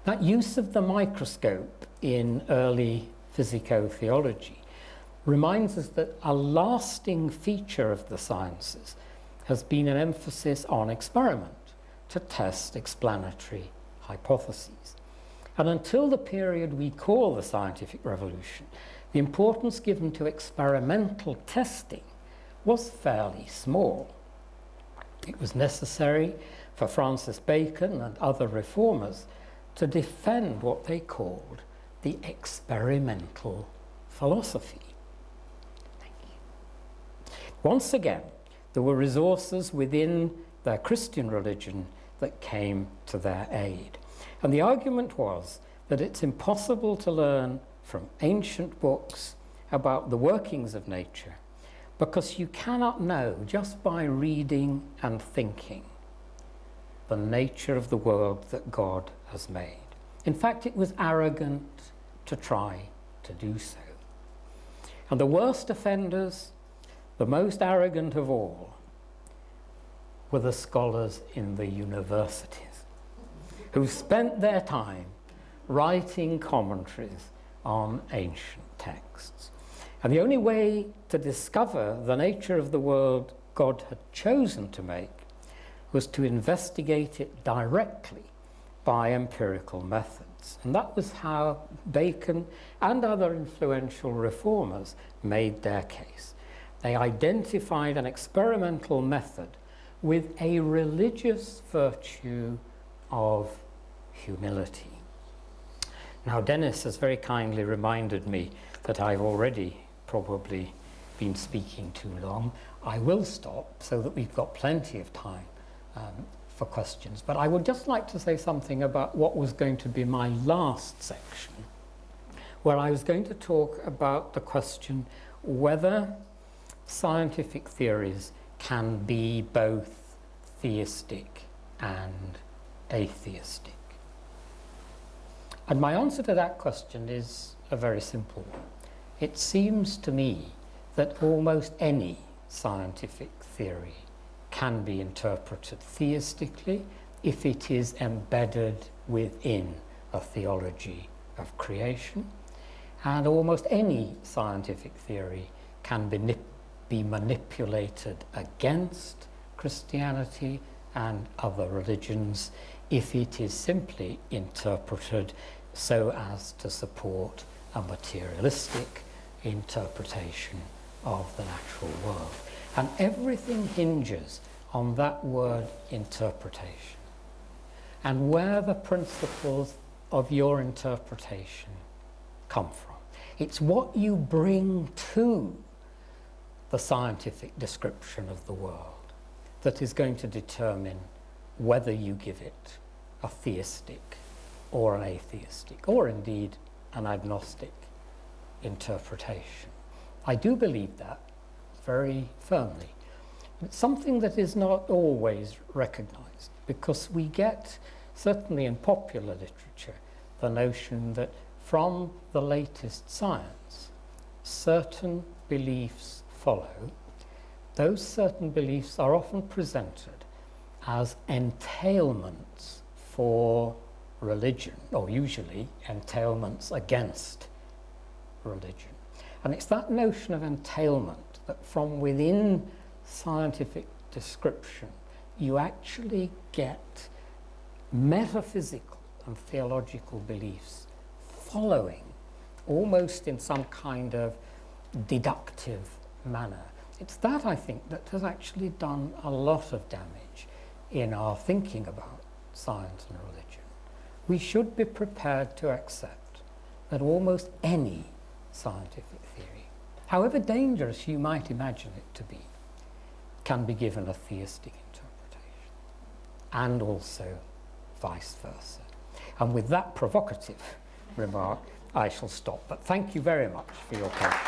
That use of the microscope in early physico-theology reminds us that a lasting feature of the sciences has been an emphasis on experiment to test explanatory hypotheses. And until the period we call the scientific revolution, the importance given to experimental testing was fairly small. It was necessary for Francis Bacon and other reformers to defend what they called the experimental philosophy. Thank you. Once again, there were resources within their Christian religion that came to their aid. And the argument was that it's impossible to learn from ancient books about the workings of nature because you cannot know just by reading and thinking the nature of the world that God has made. In fact, it was arrogant to try to do so. And the worst offenders, the most arrogant of all, were the scholars in the universities who spent their time writing commentaries on ancient texts. And the only way to discover the nature of the world God had chosen to make was to investigate it directly by empirical methods. And that was how Bacon and other influential reformers made their case. They identified an experimental method with a religious virtue of humility. Now, Dennis has very kindly reminded me that I've already probably been speaking too long. I will stop so that we've got plenty of time for questions. But I would just like to say something about what was going to be my last section, where I was going to talk about the question whether scientific theories can be both theistic and atheistic. And my answer to that question is a very simple one. It seems to me that almost any scientific theory can be interpreted theistically if it is embedded within a theology of creation, and almost any scientific theory can be manipulated against Christianity and other religions if it is simply interpreted so as to support a materialistic interpretation of the natural world. And everything hinges on that word interpretation. And where the principles of your interpretation come from. It's what you bring to the scientific description of the world that is going to determine whether you give it a theistic or an atheistic, or indeed an agnostic interpretation. I do believe that very firmly. It's something that is not always recognized, because we get, certainly in popular literature, the notion that from the latest science, certain beliefs follow. Those certain beliefs are often presented as entailments for religion, or usually entailments against religion. And it's that notion of entailment that from within scientific description you actually get metaphysical and theological beliefs following almost in some kind of deductive manner. It's that, I think, that has actually done a lot of damage in our thinking about science and religion. We should be prepared to accept that almost any scientific theory, however dangerous you might imagine it to be, can be given a theistic interpretation, and also vice versa. And with that provocative remark, I shall stop. But thank you very much for your time.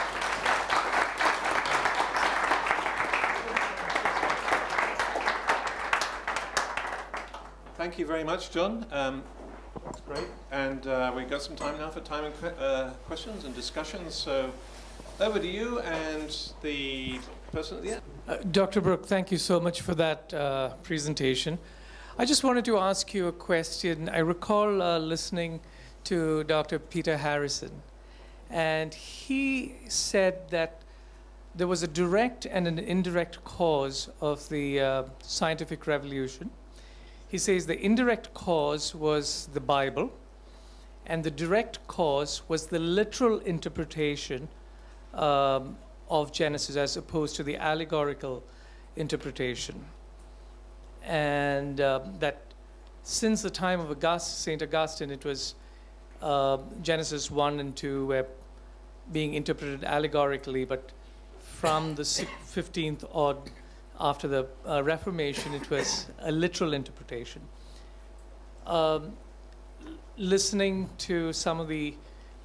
Thank you very much, John. That's great. And we've got some time now for time and questions and discussions. So over to you and the person at the end. Dr. Brooke, thank you so much for that presentation. I just wanted to ask you a question. I recall listening to Dr. Peter Harrison, and he said that there was a direct and an indirect cause of the scientific revolution. He says the indirect cause was the Bible, and the direct cause was the literal interpretation of Genesis as opposed to the allegorical interpretation. And that since the time of St. Augustine, it was Genesis 1 and 2 were being interpreted allegorically, but from the 15th odd after the Reformation, it was a literal interpretation. Listening to some of the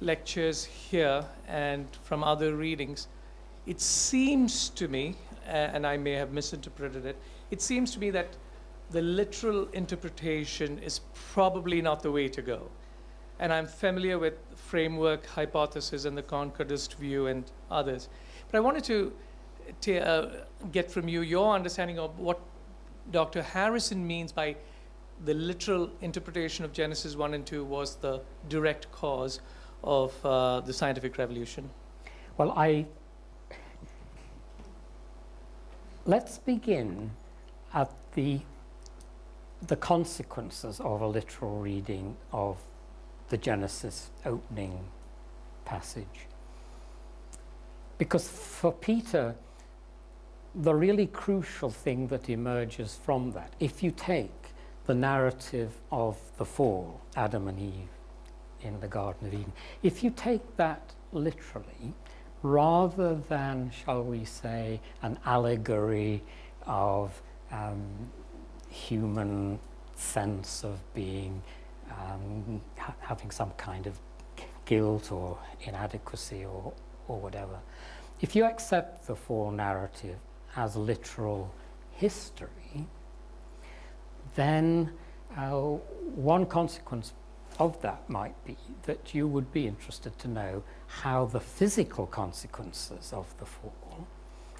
lectures here and from other readings, it seems to me, and I may have misinterpreted it, it seems to me that the literal interpretation is probably not the way to go. And I'm familiar with framework, hypothesis, and the concordist view and others. But I wanted to get from you your understanding of what Dr. Harrison means by the literal interpretation of Genesis 1 and 2 was the direct cause of the scientific revolution. Well, let's begin at the consequences of a literal reading of the Genesis opening passage. Because for Peter, the really crucial thing that emerges from that, if you take the narrative of the fall, Adam and Eve in the Garden of Eden, if you take that literally, rather than, shall we say, an allegory of human sense of being, having some kind of guilt or inadequacy or whatever. If you accept the fall narrative as literal history, then one consequence of that might be that you would be interested to know how the physical consequences of the fall,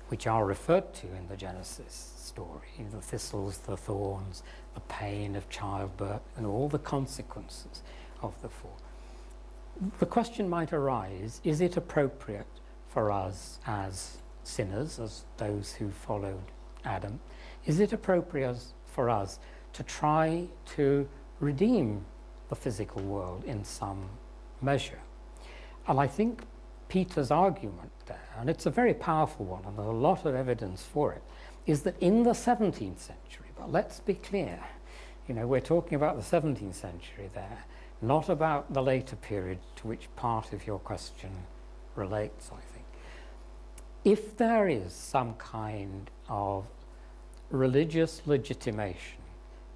which are referred to in the Genesis story, the thistles, the thorns, the pain of childbirth, and all the consequences of the fall. The question might arise, is it appropriate for us as sinners, as those who followed Adam, is it appropriate for us to try to redeem the physical world in some measure? And I think Peter's argument there, and it's a very powerful one, and there's a lot of evidence for it, is that in the 17th century, but let's be clear, we're talking about the 17th century there, not about the later period to which part of your question relates, I think. If there is some kind of religious legitimation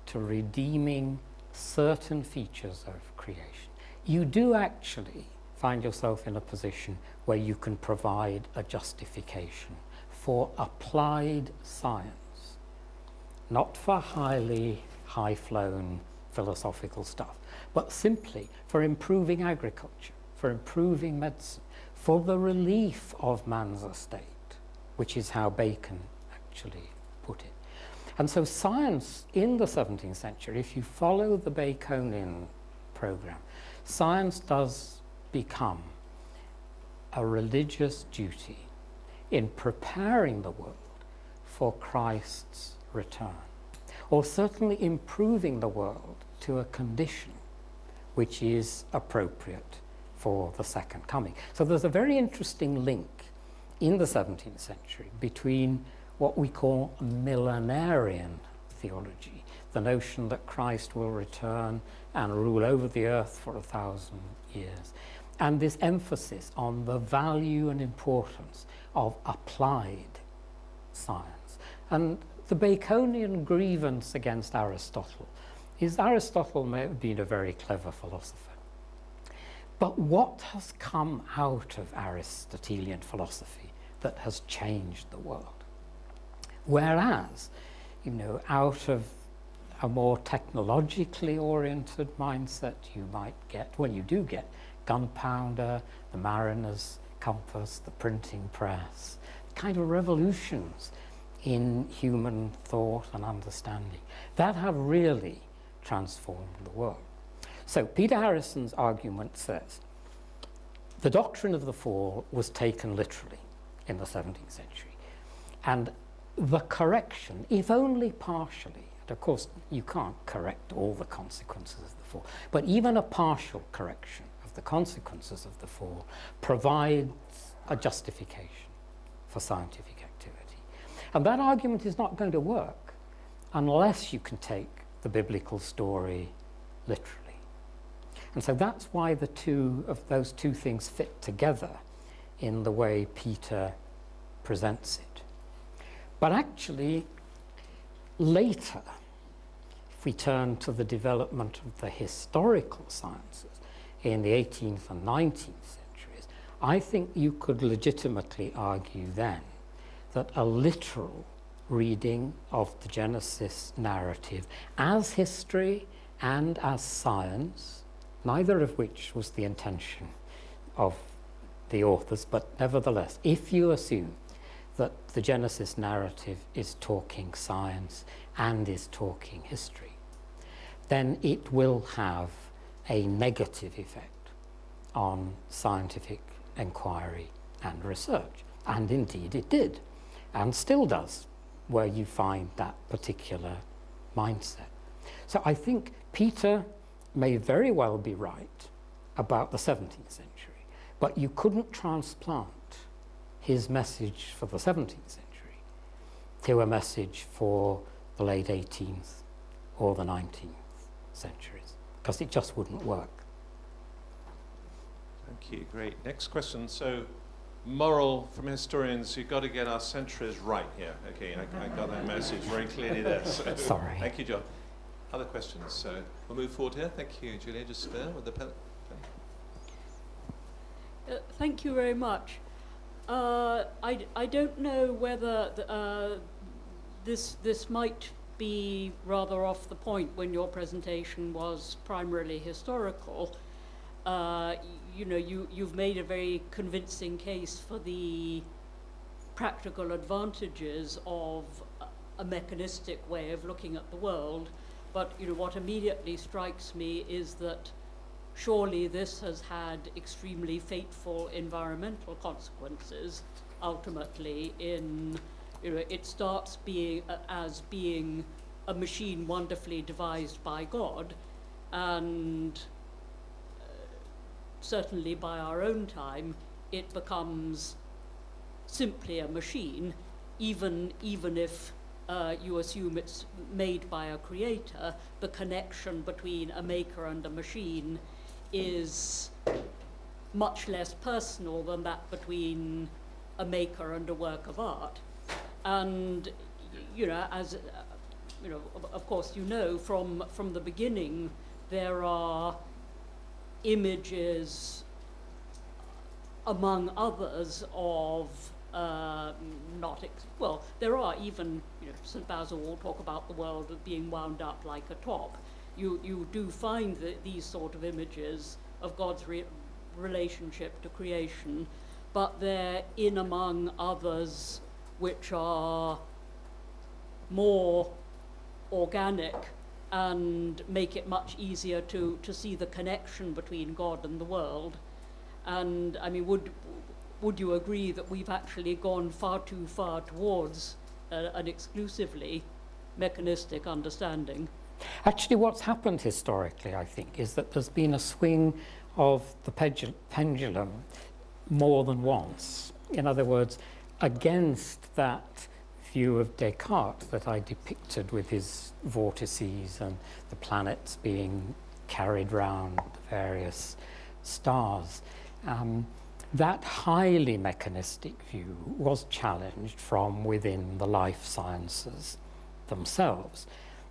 to redeeming certain features of creation, you do actually find yourself in a position where you can provide a justification for applied science, not for highly high-flown philosophical stuff, but simply for improving agriculture, for improving medicine, for the relief of man's estate, which is how Bacon actually put it. And so science in the 17th century, if you follow the Baconian program, science does become a religious duty in preparing the world for Christ's return, or certainly improving the world to a condition which is appropriate for the second coming. So there's a very interesting link in the 17th century between what we call millenarian theology, the notion that Christ will return and rule over the earth for 1,000 years, and this emphasis on the value and importance of applied science. And the Baconian grievance against Aristotle is Aristotle may have been a very clever philosopher. But what has come out of Aristotelian philosophy that has changed the world? Whereas, out of a more technologically oriented mindset, you might get, you do get gunpowder, the mariner's compass, the printing press, kind of revolutions in human thought and understanding that have really transformed the world. So Peter Harrison's argument says the doctrine of the fall was taken literally in the 17th century, and the correction, if only partially, and of course you can't correct all the consequences of the fall, but even a partial correction of the consequences of the fall provides a justification for scientific activity. And that argument is not going to work unless you can take the biblical story literally. And so that's why the two of those two things fit together in the way Peter presents it. But actually, later, if we turn to the development of the historical sciences in the 18th and 19th centuries, I think you could legitimately argue then that a literal reading of the Genesis narrative as history and as science, neither of which was the intention of the authors, but nevertheless, if you assume that the Genesis narrative is talking science and is talking history, then it will have a negative effect on scientific inquiry and research. And indeed it did, and still does, where you find that particular mindset. So I think Peter may very well be right about the 17th century, but you couldn't transplant his message for the 17th century to a message for the late 18th or the 19th centuries, because it just wouldn't work. Thank you. Great. Next question. So moral from historians, you've got to get our centuries right here. Okay, I got that message very clearly there. So, Sorry. Thank you, John. Other questions? So we'll move forward here. Thank you, Julia. Just there with the pen. Thank you very much. I don't know whether this might be rather off the point when your presentation was primarily historical. You've made a very convincing case for the practical advantages of a mechanistic way of looking at the world. But what immediately strikes me is that surely this has had extremely fateful environmental consequences. Ultimately, it starts as being a machine wonderfully devised by God, and certainly by our own time, it becomes simply a machine, even if you assume it's made by a creator. The connection between a maker and a machine is much less personal than that between a maker and a work of art. And of course, from the beginning, there are images, among others, of there are even, St. Basil will talk about the world being wound up like a top. You do find these sort of images of God's relationship to creation, but they're in among others which are more organic and make it much easier to see the connection between God and the world. And I mean, would you agree that we've actually gone far too far towards an exclusively mechanistic understanding? Actually, what's happened historically, I think, is that there's been a swing of the pendulum more than once. In other words, against that view of Descartes that I depicted with his vortices and the planets being carried round the various stars. That highly mechanistic view was challenged from within the life sciences themselves.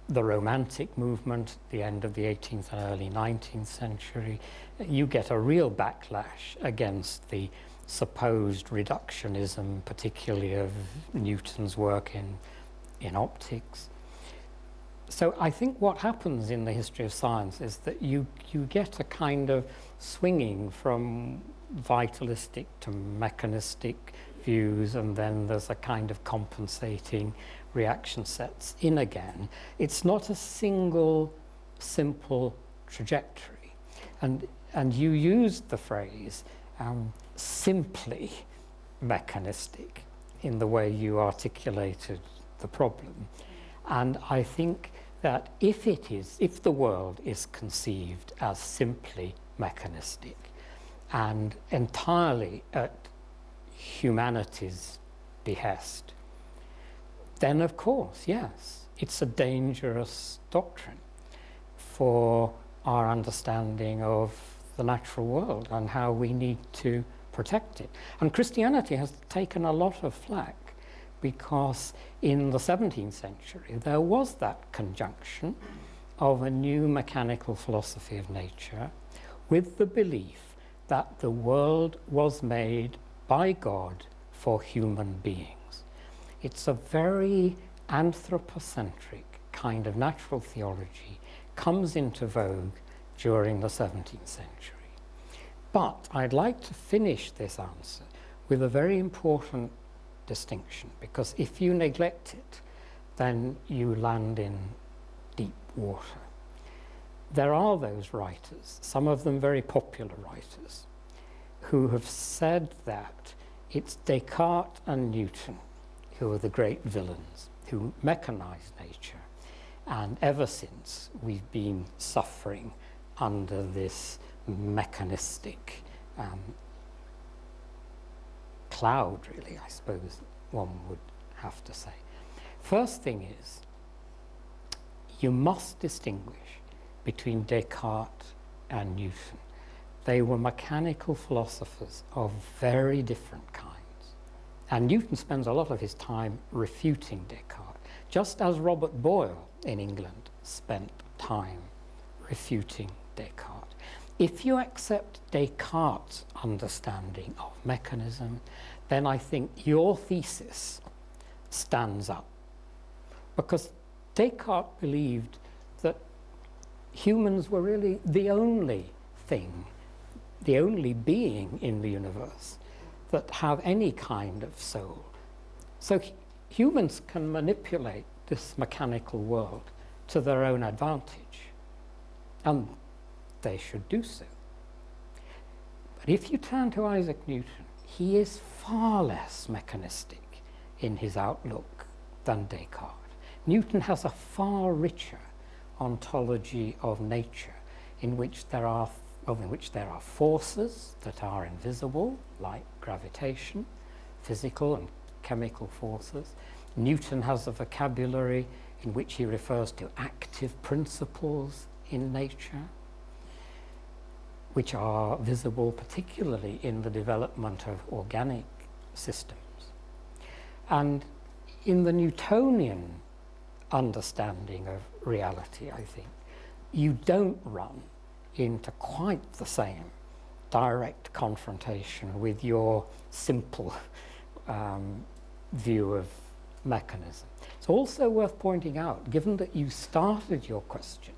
The Romantic movement at the end of the 18th and early 19th century, you get a real backlash against the supposed reductionism, particularly of Newton's work in optics. So I think what happens in the history of science is that you get a kind of swinging from vitalistic to mechanistic views, and then there's a kind of compensating reaction sets in again. It's not a single simple trajectory. And you used the phrase simply mechanistic in the way you articulated the problem. And I think that if the world is conceived as simply mechanistic and entirely at humanity's behest, then of course, yes, it's a dangerous doctrine for our understanding of the natural world and how we need to protect it. And Christianity has taken a lot of flack because in the 17th century there was that conjunction of a new mechanical philosophy of nature with the belief that the world was made by God for human beings. It's a very anthropocentric kind of natural theology comes into vogue during the 17th century. But I'd like to finish this answer with a very important distinction, because if you neglect it, then you land in deep water. There are those writers, some of them very popular writers, who have said that it's Descartes and Newton who are the great villains, who mechanized nature. And ever since, we've been suffering under this mechanistic cloud, really, I suppose one would have to say. First thing is, you must distinguish between Descartes and Newton. They were mechanical philosophers of very different kinds. And Newton spends a lot of his time refuting Descartes, just as Robert Boyle in England spent time refuting Descartes. If you accept Descartes' understanding of mechanism, then I think your thesis stands up. Because Descartes believed that humans were really the only thing, the only being in the universe that have any kind of soul. So humans can manipulate this mechanical world to their own advantage, and they should do so. But if you turn to Isaac Newton, he is far less mechanistic in his outlook than Descartes. Newton has a far richer ontology of nature in which there are forces that are invisible, like gravitation, physical and chemical forces. Newton has a vocabulary in which he refers to active principles in nature, which are visible particularly in the development of organic systems. And in the Newtonian understanding of reality, I think, you don't run into quite the same direct confrontation with your simple view of mechanism. It's also worth pointing out, given that you started your question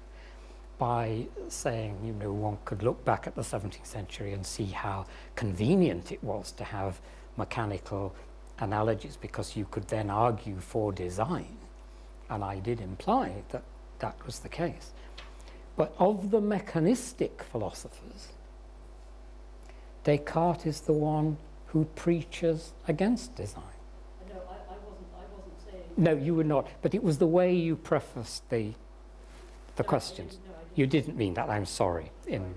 by saying, you know, one could look back at the 17th century and see how convenient it was to have mechanical analogies because you could then argue for design. And I did imply that that was the case. But of the mechanistic philosophers, Descartes is the one who preaches against design. No, I wasn't saying. No, you were not. But it was the way you prefaced the questions. No, I didn't. You didn't mean that. I'm sorry. In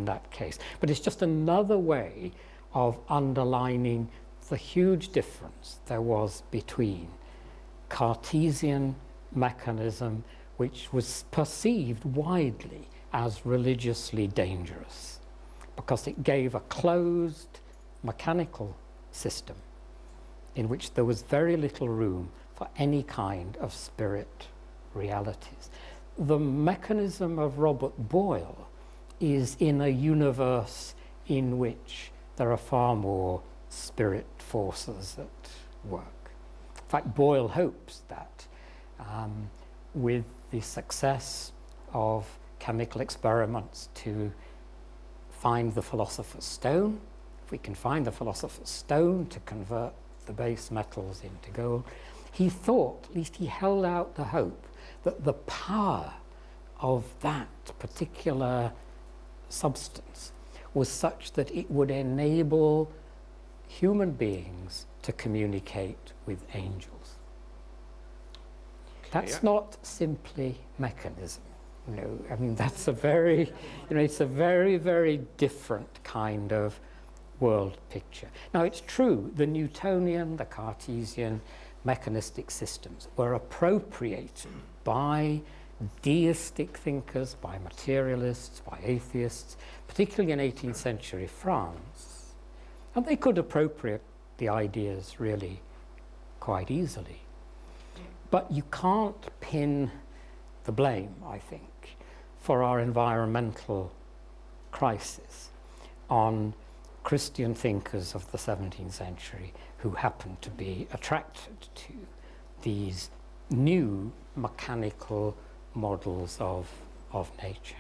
that case, but it's just another way of underlining the huge difference there was between Cartesian mechanism, which was perceived widely as religiously dangerous because it gave a closed mechanical system in which there was very little room for any kind of spirit realities. The mechanism of Robert Boyle is in a universe in which there are far more spirit forces at work. In fact, Boyle hopes that with the success of chemical experiments to find the philosopher's stone, if we can find the philosopher's stone to convert the base metals into gold, he thought, at least he held out the hope, that the power of that particular substance was such that it would enable human beings to communicate with angels. That's not simply mechanism. No, I mean, that's a very, it's a very, very different kind of world picture. Now, it's true, the Newtonian, the Cartesian mechanistic systems were appropriated by deistic thinkers, by materialists, by atheists, particularly in 18th century France. And they could appropriate the ideas really quite easily. But you can't pin the blame, I think, for our environmental crisis on Christian thinkers of the 17th century who happened to be attracted to these new mechanical models of nature.